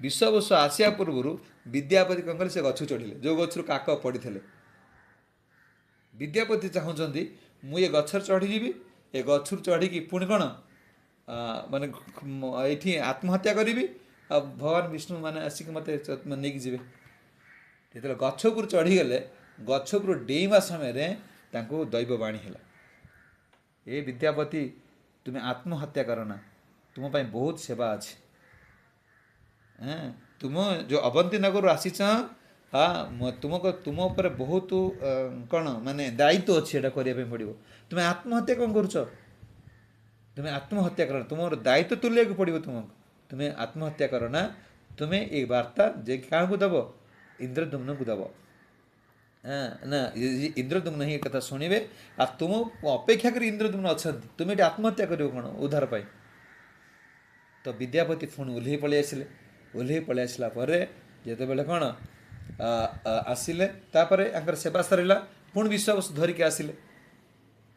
ବିଶ୍ୱବସୁ ଆସିବା ପୂର୍ବରୁ ବିଦ୍ୟାପତି କ'ଣ କଲେ, ସେ ଗଛକୁ ଚଢ଼ିଲେ, ଯେଉଁ ଗଛରୁ କାକ ପଡ଼ିଥିଲେ। ବିଦ୍ୟାପତି ଚାହୁଁଛନ୍ତି ମୁଁ ଏ ଗଛରେ ଚଢ଼ିଯିବି, ଏ ଗଛରୁ ଚଢ଼ିକି ପୁଣି କ'ଣ ମାନେ ଏଇଠି ଆତ୍ମହତ୍ୟା କରିବି, ଆଉ ଭଗବାନ ବିଷ୍ଣୁ ମାନେ ଆସିକି ମୋତେ ନେଇକି ଯିବେ। ଯେତେବେଳେ ଗଛ ଉପରୁ ଚଢ଼ିଗଲେ, ଗଛ ଉପରୁ ଡେଇଁବା ସମୟରେ ତାଙ୍କୁ ଦୈବବାଣୀ ହେଲା, ଏ ବିଦ୍ୟାପତି ତୁମେ ଆତ୍ମହତ୍ୟା କର ନା, ତୁମ ପାଇଁ ବହୁତ ସେବା ଅଛି। ତୁମ ଯେଉଁ ଅବନ୍ତୀ ନଗରରୁ ଆସିଛ, ତୁମ ଉପରେ ବହୁତ କ'ଣ ମାନେ ଦାୟିତ୍ୱ ଅଛି, ଏଇଟା କରିବା ପାଇଁ ପଡ଼ିବ। ତୁମେ ଆତ୍ମହତ୍ୟା କ'ଣ କରୁଛ? ତୁମେ ଆତ୍ମହତ୍ୟା କର ନା, ତୁମର ଦାୟିତ୍ୱ ତୁଲେଇବାକୁ ପଡ଼ିବ ତୁମକୁ। ତୁମେ ଆତ୍ମହତ୍ୟା କର ନା। ତୁମେ ଏଇ ବାର୍ତ୍ତା ଯେ କାହାକୁ ଦେବ, ଇନ୍ଦ୍ରଦ୍ୟୁମ୍ନକୁ ଦେବ। ନା, ଇନ୍ଦ୍ରଦ୍ୟୁମ୍ନ ହିଁ ଏ କଥା ଶୁଣିବେ, ଆଉ ତୁମ ଅପେକ୍ଷା କରି ଇନ୍ଦ୍ରଦ୍ୟୁମ୍ନ ଅଛନ୍ତି। ତୁମେ ଏଠି ଆତ୍ମହତ୍ୟା କରିବ କ'ଣ ଉଦ୍ଧାର ପାଇଁ? ତ ବିଦ୍ୟାପତି ପୁଣି ଓହ୍ଲେଇ ପଳେଇ ଆସିଲା ପରେ ଯେତେବେଳେ କ'ଣ ଆସିଲେ, ତାପରେ ତାଙ୍କର ସେବା ସରିଲା, ପୁଣି ବିଶ୍ୱାବସୁ ଧରିକି ଆସିଲେ।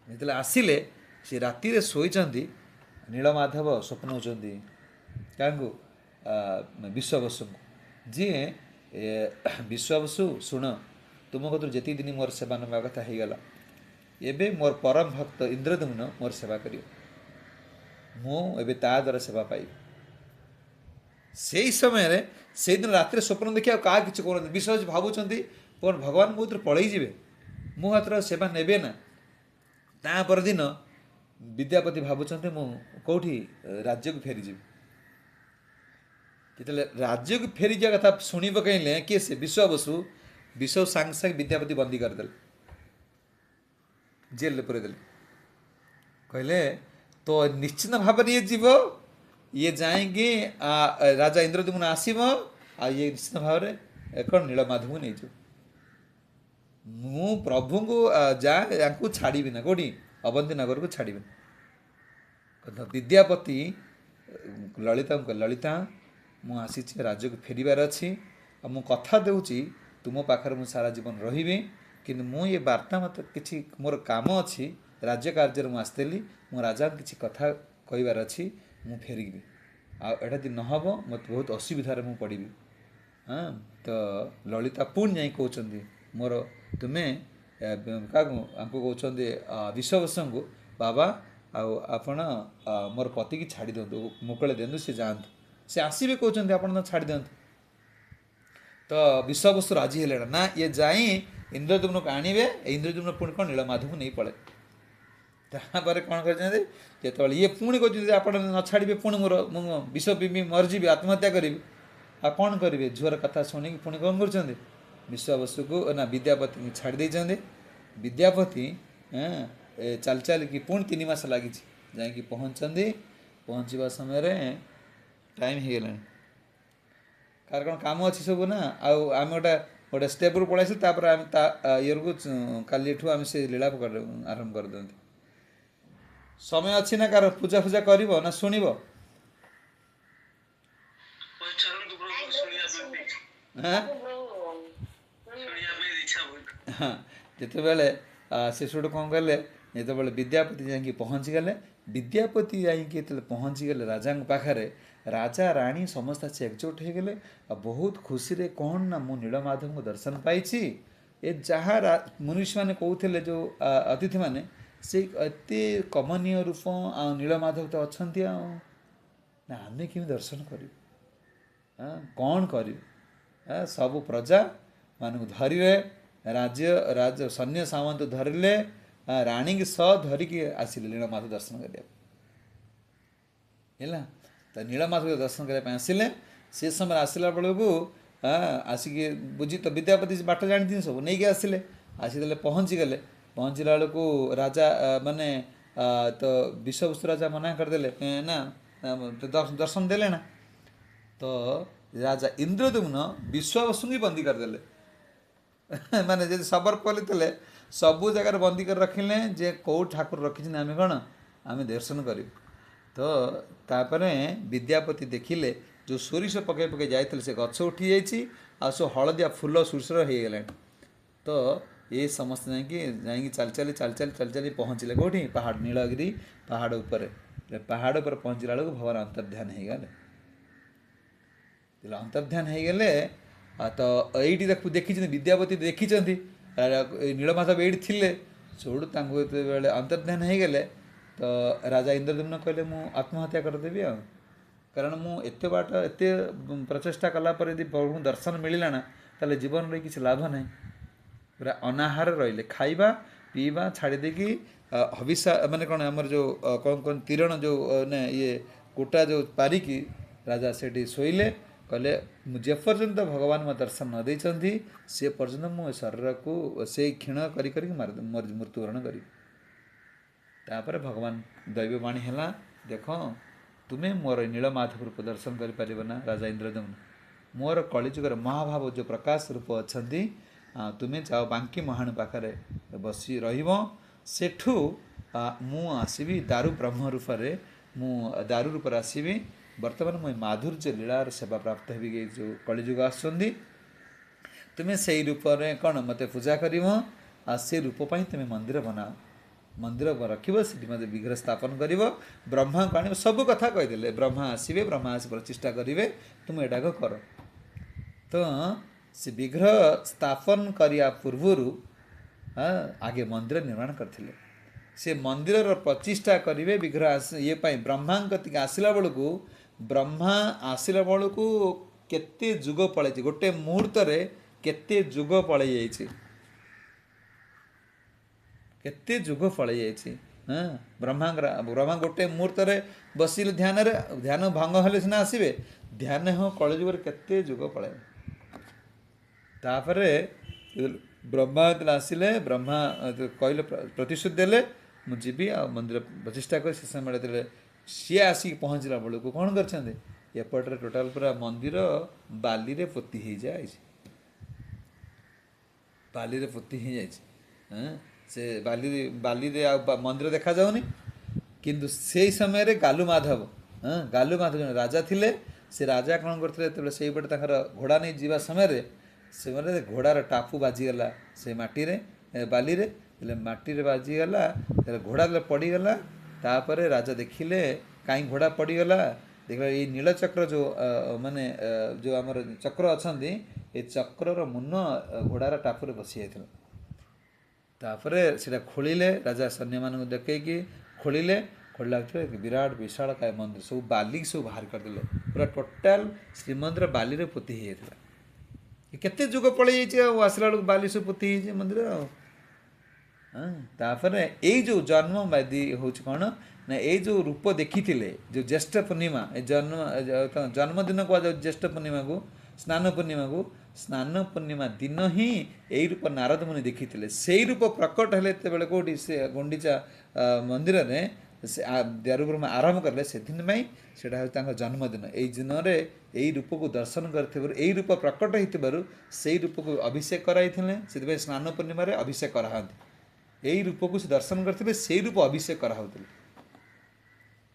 ଯେତେବେଳେ ଆସିଲେ, ସେ ରାତିରେ ଶୋଇଛନ୍ତି, ନୀଳମାଧବ ସ୍ୱପ୍ନଉଛନ୍ତି କାହାଙ୍କୁ? ବିଶ୍ୱାବସୁଙ୍କୁ। ଯିଏ ବିଶ୍ୱାବସୁ, ଶୁଣ, ତୁମ କତରୁ ଯେତିକି ଦିନ ମୋର ସେବା ନେବା କଥା ହେଇଗଲା, ଏବେ ମୋର ପରମ ଭକ୍ତ ଇନ୍ଦ୍ରଦ୍ୟୁମ୍ନ ମୋର ସେବା କରିବ, ମୁଁ ଏବେ ତା ଦ୍ୱାରା ସେବା ପାଇବି। ସେଇ ସମୟରେ ସେଇଦିନ ରାତିରେ ସ୍ୱପ୍ନ ଦେଖି ଆଉ କାହା କିଛି କହୁନାହାନ୍ତି। ବିଶ୍ୱାବସୁ ଭାବୁଛନ୍ତି କ'ଣ ଭଗବାନ ମୋ ଭିତରେ ପଳେଇ ଯିବେ, ମୋ ହାତରେ ସେବା ନେବେ ନା। ତା ପରଦିନ ବିଦ୍ୟାପତି ଭାବୁଛନ୍ତି ମୁଁ କେଉଁଠି ରାଜ୍ୟକୁ ଫେରିଯିବି। ଯେତେବେଳେ ରାଜ୍ୟକୁ ଫେରିଯିବା କଥା ଶୁଣି ପକାଇଲେ, କିଏ ସେ? ବିଶ୍ୱାବସୁ ସାଙ୍ଗେ ସାଙ୍ଗେ ବିଦ୍ୟାପତି ବନ୍ଦୀ କରିଦେଲେ, ଜେଲରେ ପୁରେଇଦେଲେ। କହିଲେ ତ ନିଶ୍ଚିତ ଭାବରେ ଇଏ ଯିବ, ଇଏ ଯାଇକି ରାଜା ଇନ୍ଦ୍ରଦ୍ୟୁମ୍ନ ଆସିବ, ଆଉ ଇଏ ନିଶ୍ଚିତ ଭାବରେ କ'ଣ ନୀଳମାଧବଙ୍କୁ ନେଇଯିବ। ମୁଁ ପ୍ରଭୁଙ୍କୁ ୟାଙ୍କୁ ଛାଡ଼ିବି ନା, କେଉଁଠି? ଅବନ୍ତୀ ନଗରକୁ ଛାଡ଼ିବି ନା। ବିଦ୍ୟାପତି ଲଳିତାଙ୍କୁ କହିଲେ, ଲଳିତା, ମୁଁ ଆସିଛି, ରାଜ୍ୟକୁ ଫେରିବାର ଅଛି, ଆଉ ମୁଁ କଥା ଦେଉଛି ତୁମ ପାଖରେ ମୁଁ ସାରା ଜୀବନ ରହିବି, କିନ୍ତୁ ମୁଁ ଏ ବାର୍ତ୍ତା, ମୋତେ କିଛି ମୋର କାମ ଅଛି, ରାଜ୍ୟ କାର୍ଯ୍ୟରେ ମୁଁ ଆସିଥିଲି, ମୁଁ ରାଜାଙ୍କୁ କିଛି କଥା କହିବାର ଅଛି, ମୁଁ ଫେରିବି। ଆଉ ଏଇଟା ଯଦି ନହେବ ମୋତେ ବହୁତ ଅସୁବିଧାରେ ମୁଁ ପଡ଼ିବି। ତ ଲଳିତା ପୁଣି ଯାଇ କହୁଛନ୍ତି, ମୋର ତୁମେ କାହାକୁ? ଆଙ୍କୁ କହୁଛନ୍ତି ବିଶ୍ୱାବସୁଙ୍କୁ, ବାବା ଆଉ ଆପଣ ମୋର ପତିକି ଛାଡ଼ି ଦିଅନ୍ତୁ, ମୁକୁଳେଇ ଦିଅନ୍ତୁ, ସେ ଯାଆନ୍ତୁ। से आसवे कहते आप छाड़ दिंतु तो विश्ववस्तु राजी हेले ना ये जाई इंद्रद्युम्न को आणवे इंद्रद्युम्न पुणी कौन नीलमाधव को नहीं पड़े तापर कौन कर ये पुणी कहते आप न छाड़े पुणी मोर विष पीबी मरजीबी आत्महत्या करी आ कौन करेंगे झुअर कथा शुणिक पुणी कौन कर विश्ववस्तु को ना विद्यापति छाड़ी देते विद्यापति चल चल कि पुणी 3 मास लगी जाकि पहुँचती पहुँचवा समय टाइम हो गला कार कौन काम अच्छी सब ना आम गोटे गोटे स्टेप रू पलैस आम इयर को काली आम से लीला आरंभ कर दिखते समय अच्छी ना कार पूजा फूजा कर ना शुण हाँ जितेबाला से सब कौन कले जो विद्यापति जाकि पहुँची गले विद्यापति जाकि पहुँची गले राजा पाखे राजा राणी समस्त आसी एकजुट हो गले बहुत खुशी रे कौन ना मु नीलमाधव को दर्शन पाई ए जहाँ मुनीष मैंने कहते जो अतिथि मैंने से एत कमनीय रूप नीलमाधव तो अच्छा ना आम कि दर्शन कर कौन कर सब प्रजा मान धरिले राज्य राज्य सैन्य सामंत धरिले राणी की सह धरिकी आसिले नीलमाधव दर्शन करने तो नीलमाधव के दर्शन करने आसिले से समय आसला बेलू आसिक बुझी तो विद्यापति बाट जानी सब नहीं आसिले आसीदे पहुँची गले पहुँचला बेलू राजा माने तो विश्ववस्तु राजा मना करदे ना दर्शन देले ना तो राजा इंद्रद्युम्न विश्ववस्तु ही बंदी करदे माने जो सबर पलि सबू जगार बंदी कर रखिले जे कौ ठाकुर रखी आम कौन आम दर्शन करूँ तो तापर विद्यापति देखिले जो सोरिष पकई पकई जाते से गछ उठी जा हलदिया फूल सुरसर हो गला तो ये समस्त जाकि चल चली पहुँचले कौटी पहाड़ नीलगिरी पहाड़ उपर पहुँचला बेलू भगवान अंतर्ध्यान हो गले अंतर्ध्यान हो गले तो ये देखी विद्यापति देखी नीलमाधव ये थे सोड़ू बेले अंतर्ध्यान हो गले तो राजा इंद्रद्युम्न कहले मु आत्महत्या करदेवी कारण मु एत बाट एत प्रचेषा कलापर यदि प्रभु दर्शन मिलला ना ताले जीवन रे किसी लाभ ना पूरा अनाहार रहिले खाइबा पीवा छाड़ी देकी हविषा माने कौन आमर जो कौन कौन तीरण जो ने ये कोटा जो पारिकी राजा से शोले कहले जेपर्यंत भगवान मो दर्शन न देइछन्ति से पर्यंत मो शरीर को से क्षीण करी मृत्युवरण करी तापर भगवान दैववाणी है देख तुम्हें मोर नीलमाधव रूप दर्शन करना राजा इंद्रद्युम्न मोर कलिजुगर महाभाव जो प्रकाश रूप अच्छा तुम्हें जाओ बांकी महाण पाखे बसी सेठू मु आसबि दारु ब्रह्म रूप मु दारु रूप आसबि बर्तमान मुझे माधुर्य लीलार सेवा प्राप्त हो जो कलिजुग आसुँच तुम्हें से रूप में कौन मत पूजा कर से रूपपाई तुम्हें मंदिर बनाओ मंदिर रख मत विग्रह स्थापन कर ब्रह्मा को आण सब कथा कहीदे ब्रह्मा आसवे ब्रह्मा आस प्रतिष्ठा करेंगे तुम एटाक कर तो से विग्रह स्थापन करने पूर्वर आगे मंदिर निर्माण करते से मंदिर प्रतिष्ठा करेंगे विग्रह ये ब्रह्मा कतिक आसला बेलू ब्रह्मा आसला बेलू केते जुग पलि गोटे मुहूर्त केते जुग पलि केते जुग पलि हाँ ब्रह्मा गोटे मुहूर्त बसिले ध्यान भंग हेले सीना आसवे ध्यान हो कलिजुगर केते जुग पलि तापर ब्रह्मा आसिले ब्रह्मा कहले प्रतिश्रुति देले मुझे मंदिर प्रतिष्ठा कर से समय सी आसिक पहुँचला बेलू कौन करपटे टोटाल पूरा मंदिर बाली रे पोती हो जाए बाली रे पोती हो जाए से बाली रे मंदिर देखा जाऊनी किंतु से समय रे गालू माधव जो राजा थिले से राजा कौन करते से पटे घोड़ा नहीं जीवा समय से घोड़ार टापू बाजीगला से माटी रे बाली रे माटी रे बाजीगला घोड़ा पड़गला तापर राजा देखिले कहीं घोड़ा पड़गला देखला ये नीलचक्र जो माने जो आमर चक्र अच्छा ये चक्र मुन घोड़ार टापुर बसी जाता तापर से खोलिले राजा सैन्य मान देखी खोलिले खोलला विराट विशाल काय मंदिर सब बाली सब बाहर करदे पूरा टोटाल श्रीमंदिर बाली रे पोती हो जाता केते जुग पलि आसला बेलू बाली सब पोती हो मंदिर हाँ तापर यही जो जन्मवादी हूँ कौन ना ये जो रूप देखी जो ज्येष्ठ पूर्णिमा जन्मदिन कह ज्येष्ठ पूर्णिमा को स्नान पूर्णिमा दिन ही यही रूप नारद मुनि देखी से रूप प्रकट हेले बेले कौटी से गुंडीचा मंदिर में द्वारब्रह्म आरंभ कले से दिन से जन्मदिन यही दिन में यही रूप को दर्शन कर रूप प्रकट हो से रूप को अभिषेक कराई से स्नान पूर्णिमा अभिषेक कराती यही रूप को से दर्शन करते से रूप अभिषेक कराते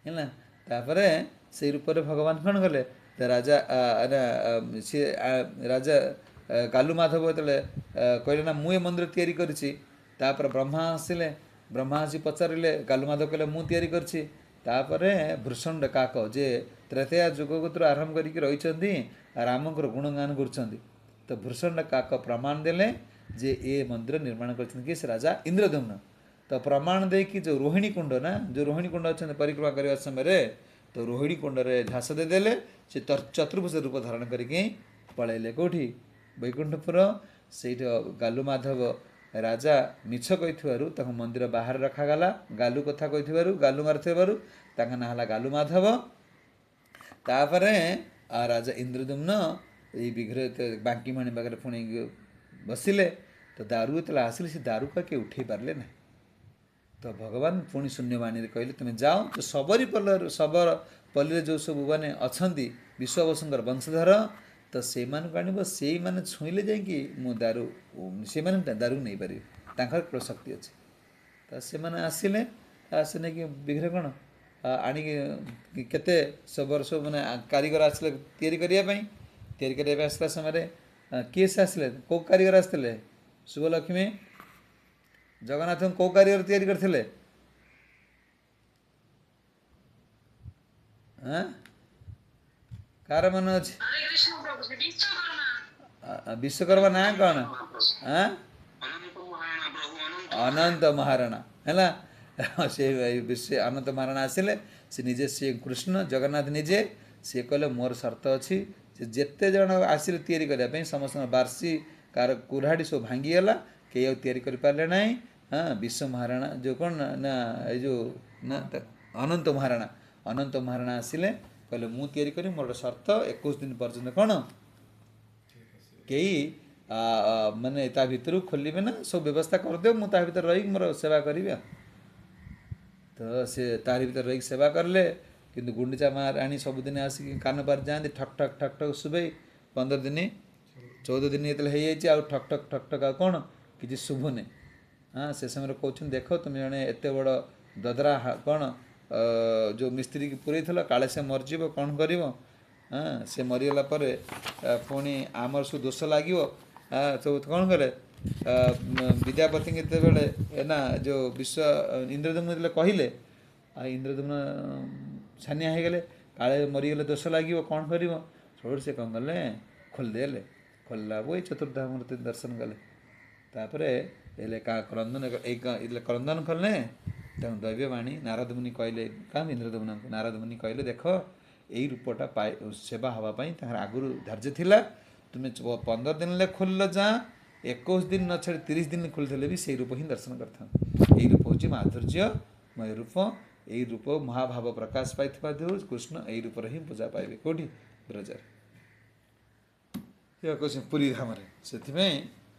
है तापर से रूप भगवान कौन कले राजा सी राजा गालु माधव जो कहले ना मुझे मंदिर तैयारी करिछि तापर ब्रह्मा आसिले ब्रह्मा आसी पचारे गालु माधव कहले मु तैयारी करछि तापर भृषंड काक जे त्रेतया जुगगोत्र आरंभ करके रही रामकर गुणगान कर तो भृषंड काक प्रमाण देले जे ये मंदिर निर्माण कर राजा इंद्रदम्न तो प्रमाण दे कि जो रोहिणी कुंड ना जो रोहिणी कुंड अच्छा परिक्रमा करने समय तो रोहिणी कुंड रे झास देदेले से चतुर्भुज रूप धारण करके पलैले कौटी वैकुंठपुर से गालु माधव राजा मिछ कही मंदिर बाहर रखागला गालु कथा कही गालु मार ना है गालु माधव तापर राजा इंद्रदम्न ये विग्रह बांकीमणि पाखे पुणी बसिले तो दारू जो आसिले से दारू का किए उठे पारे ना तो भगवान पुणी शून्यवाणी कहले तुम्हें जाओ तो सबरी सबर पल्ली जो सब मैंने अच्छा विश्ववसुंकर वंशधर तो से आण से मैंने छुईले जाकि मु दारू से दारू नहीं पारि केवल शक्ति अच्छे तो से आसिले आसने कि विग्रह कौन आणिकी केते सब वर्ष मैंने कारीगर आसिले तैयारी करने आसला समय किए से आसिले कौ कारीगर आसते शुभलक्ष्मी जगन्नाथ कौ कारीगर तैयारी करते कार मन अच्छे विश्वकर्मा ना कौन अनंत महाराणा है से विश्व अनंत महाराणा आसिले से निजे से कृष्ण जगन्नाथ निजे सी कहले मोर शर्त अच्छी से जेते जन आसिले तैयारी करने समस्त बार्सी कार कुल्हाड़ी सब भांगीगला कई तैयारी कर ना हाँ विश्व महाराणा जो कौन ना ये जो ना अनंत महाराणा आसिले कहले मु तैयारी करी मोर शर्त 21 दिन पर्यंत कौन कई माने ता भितर खोलिबे ना सब व्यवस्था करदे मु ता भितर रही मोर सेवा करी तो से तारी भीतर रही सेवा करले किंतु गुंडीचा महाराणी सबुदिन आसिक कान पार जाती ठक ठक ठक ठक शुभे 15 दिन 14 दिन ये हो ठक ठक ठक ठक कौन कि शुभुनि हाँ से समय कौन देख तुम जड़े एत बड़ ददरा कौन जो मिस्त्री की पूरे थल काले से मरजीव कौन कर हाँ से मरीगला पुणी आमर सब दोष लगे सब कौन कले विद्यापति के ना जो विश्व इंद्रदम्न जो कहले इंद्रदम्न छानिया हो गले काले मरीगले दोष लगे कौन कर सब से कौन कले खोलदेले खोलला वो चतुर्धा मूर्ति दर्शन कले तापर क्रंदन क्रंदन कले दैव्यवाणी नारद मुनि कहले क्या इंद्रदम्न नारद मुनि कहले देख यही रूपटा पाए सेवा हाँपाई आगुरी धार्य थिला तुम्हें 15 दिन खोल जा 21 दिन न छाड़ी 30 दिन खोलते भी से रूप ही दर्शन करता यही रूप हूँ माधुर्यमय रूप यही रूप महाभाव प्रकाश पाई कृष्ण यही रूप ही पूजा पाइबे कौटी ब्रजर कह पुरी धाम से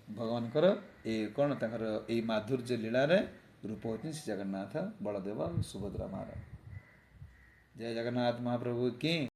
भगवान ये कौन तर यही माधुर्य लीला रूप होती श्री जगन्नाथ बलदेव सुभद्रा महाराज जय जगन्नाथ महाप्रभु की